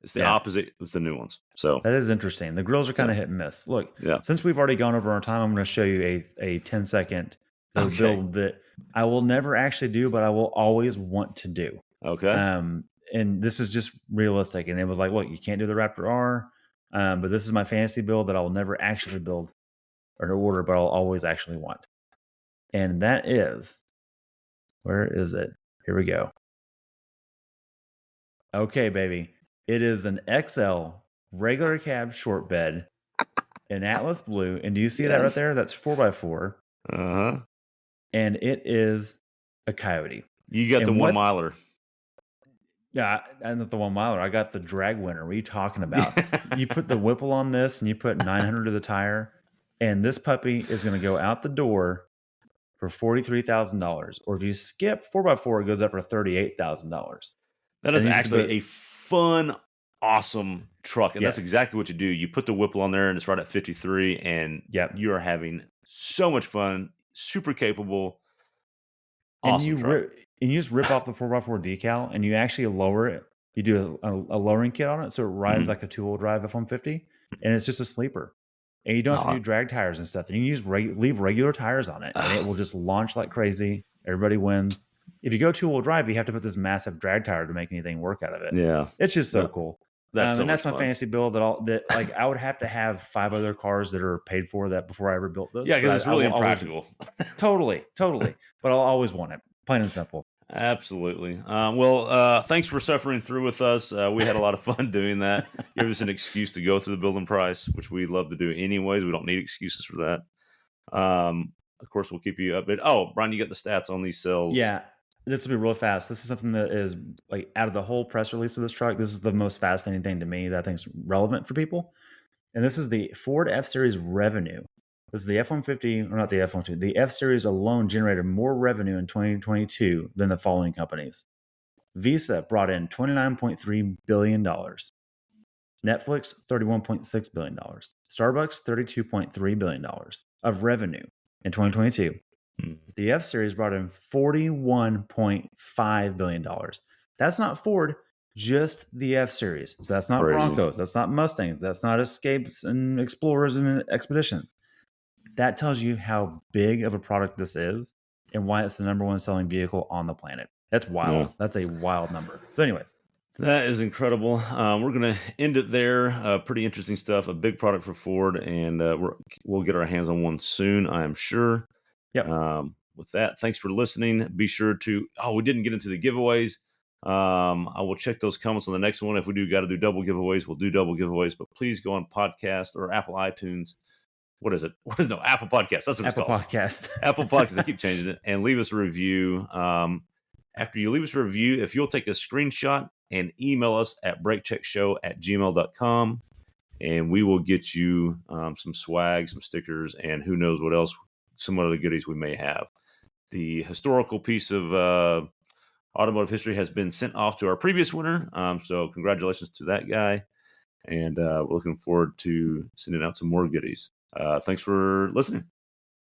It's the opposite with the new ones. So that is interesting. The grills are kind of hit and miss. Look, since we've already gone over our time, I'm going to show you a 10-second build that I will never actually do, but I will always want to do. Okay. And this is just realistic. And it was like, look, you can't do the Raptor R, but this is my fantasy build that I will never actually build or order, but I'll always actually want. And that is, where is it? Here we go. Okay, baby. It is an XL regular cab short bed in Atlas blue. And do you see that right there? That's 4x4. Uh-huh. And it is a Coyote. You got the one miler. Yeah, I'm not the one miler. I got the drag winner. What are you talking about? You put the Whipple on this and you put 900 to the tire, and this puppy is going to go out the door for $43,000. Or if you skip 4x4, it goes up for $38,000. That is actually a fun, awesome truck. And that's exactly what you do. You put the Whipple on there and it's right at 53, and you are having so much fun, super capable, awesome truck. And you just rip off the 4x4 decal and you actually lower it. You do a lowering kit on it, so it rides like a two-wheel drive F-150, and it's just a sleeper. And you don't have to do drag tires and stuff. And you can leave regular tires on it, and it will just launch like crazy. Everybody wins. If you go 2-wheel drive, you have to put this massive drag tire to make anything work out of it. Yeah. It's just so cool. That's so and that's much my fun. fantasy build that like I would have to have 5 other cars that are paid for that before I ever built this. Yeah, because but it's really I will always- impractical. totally. But I'll always want it. Plain and simple. Absolutely. Thanks for suffering through with us. We had a lot of fun doing that. Give us an excuse to go through the building price, which we love to do anyways. We don't need excuses for that. Of course, we'll keep you updated. Oh, Bryan, you got the stats on these sales. Yeah, this will be real fast. This is something that is like out of the whole press release of this truck. This is the most fascinating thing to me that I think is relevant for people. And this is the Ford F-Series revenue. This is the F-150, or not the F-150. The F-Series alone generated more revenue in 2022 than the following companies. Visa brought in $29.3 billion. Netflix, $31.6 billion. Starbucks, $32.3 billion of revenue in 2022. The F-Series brought in $41.5 billion. That's not Ford, just the F-Series. So that's not Crazy. Broncos. That's not Mustangs. That's not Escapes and Explorers and Expeditions. That tells you how big of a product this is and why it's the number one selling vehicle on the planet. That's wild. Yeah. That's a wild number. So anyways. That is incredible. We're going to end it there. Pretty interesting stuff. A big product for Ford, and we'll get our hands on one soon, I am sure. Yep. With that, thanks for listening. Be sure to, we didn't get into the giveaways. I will check those comments on the next one. If we got to do double giveaways, we'll do double giveaways, but please go on podcast or Apple iTunes. What is it? Apple Podcast. That's what it's called. Podcast. Apple Podcast. I keep changing it. And leave us a review. After you leave us a review, if you'll take a screenshot and email us at breakcheckshow@gmail.com, and we will get you some swag, some stickers, and who knows what else, some other goodies we may have. The historical piece of automotive history has been sent off to our previous winner, so congratulations to that guy, and we're looking forward to sending out some more goodies. Thanks for listening.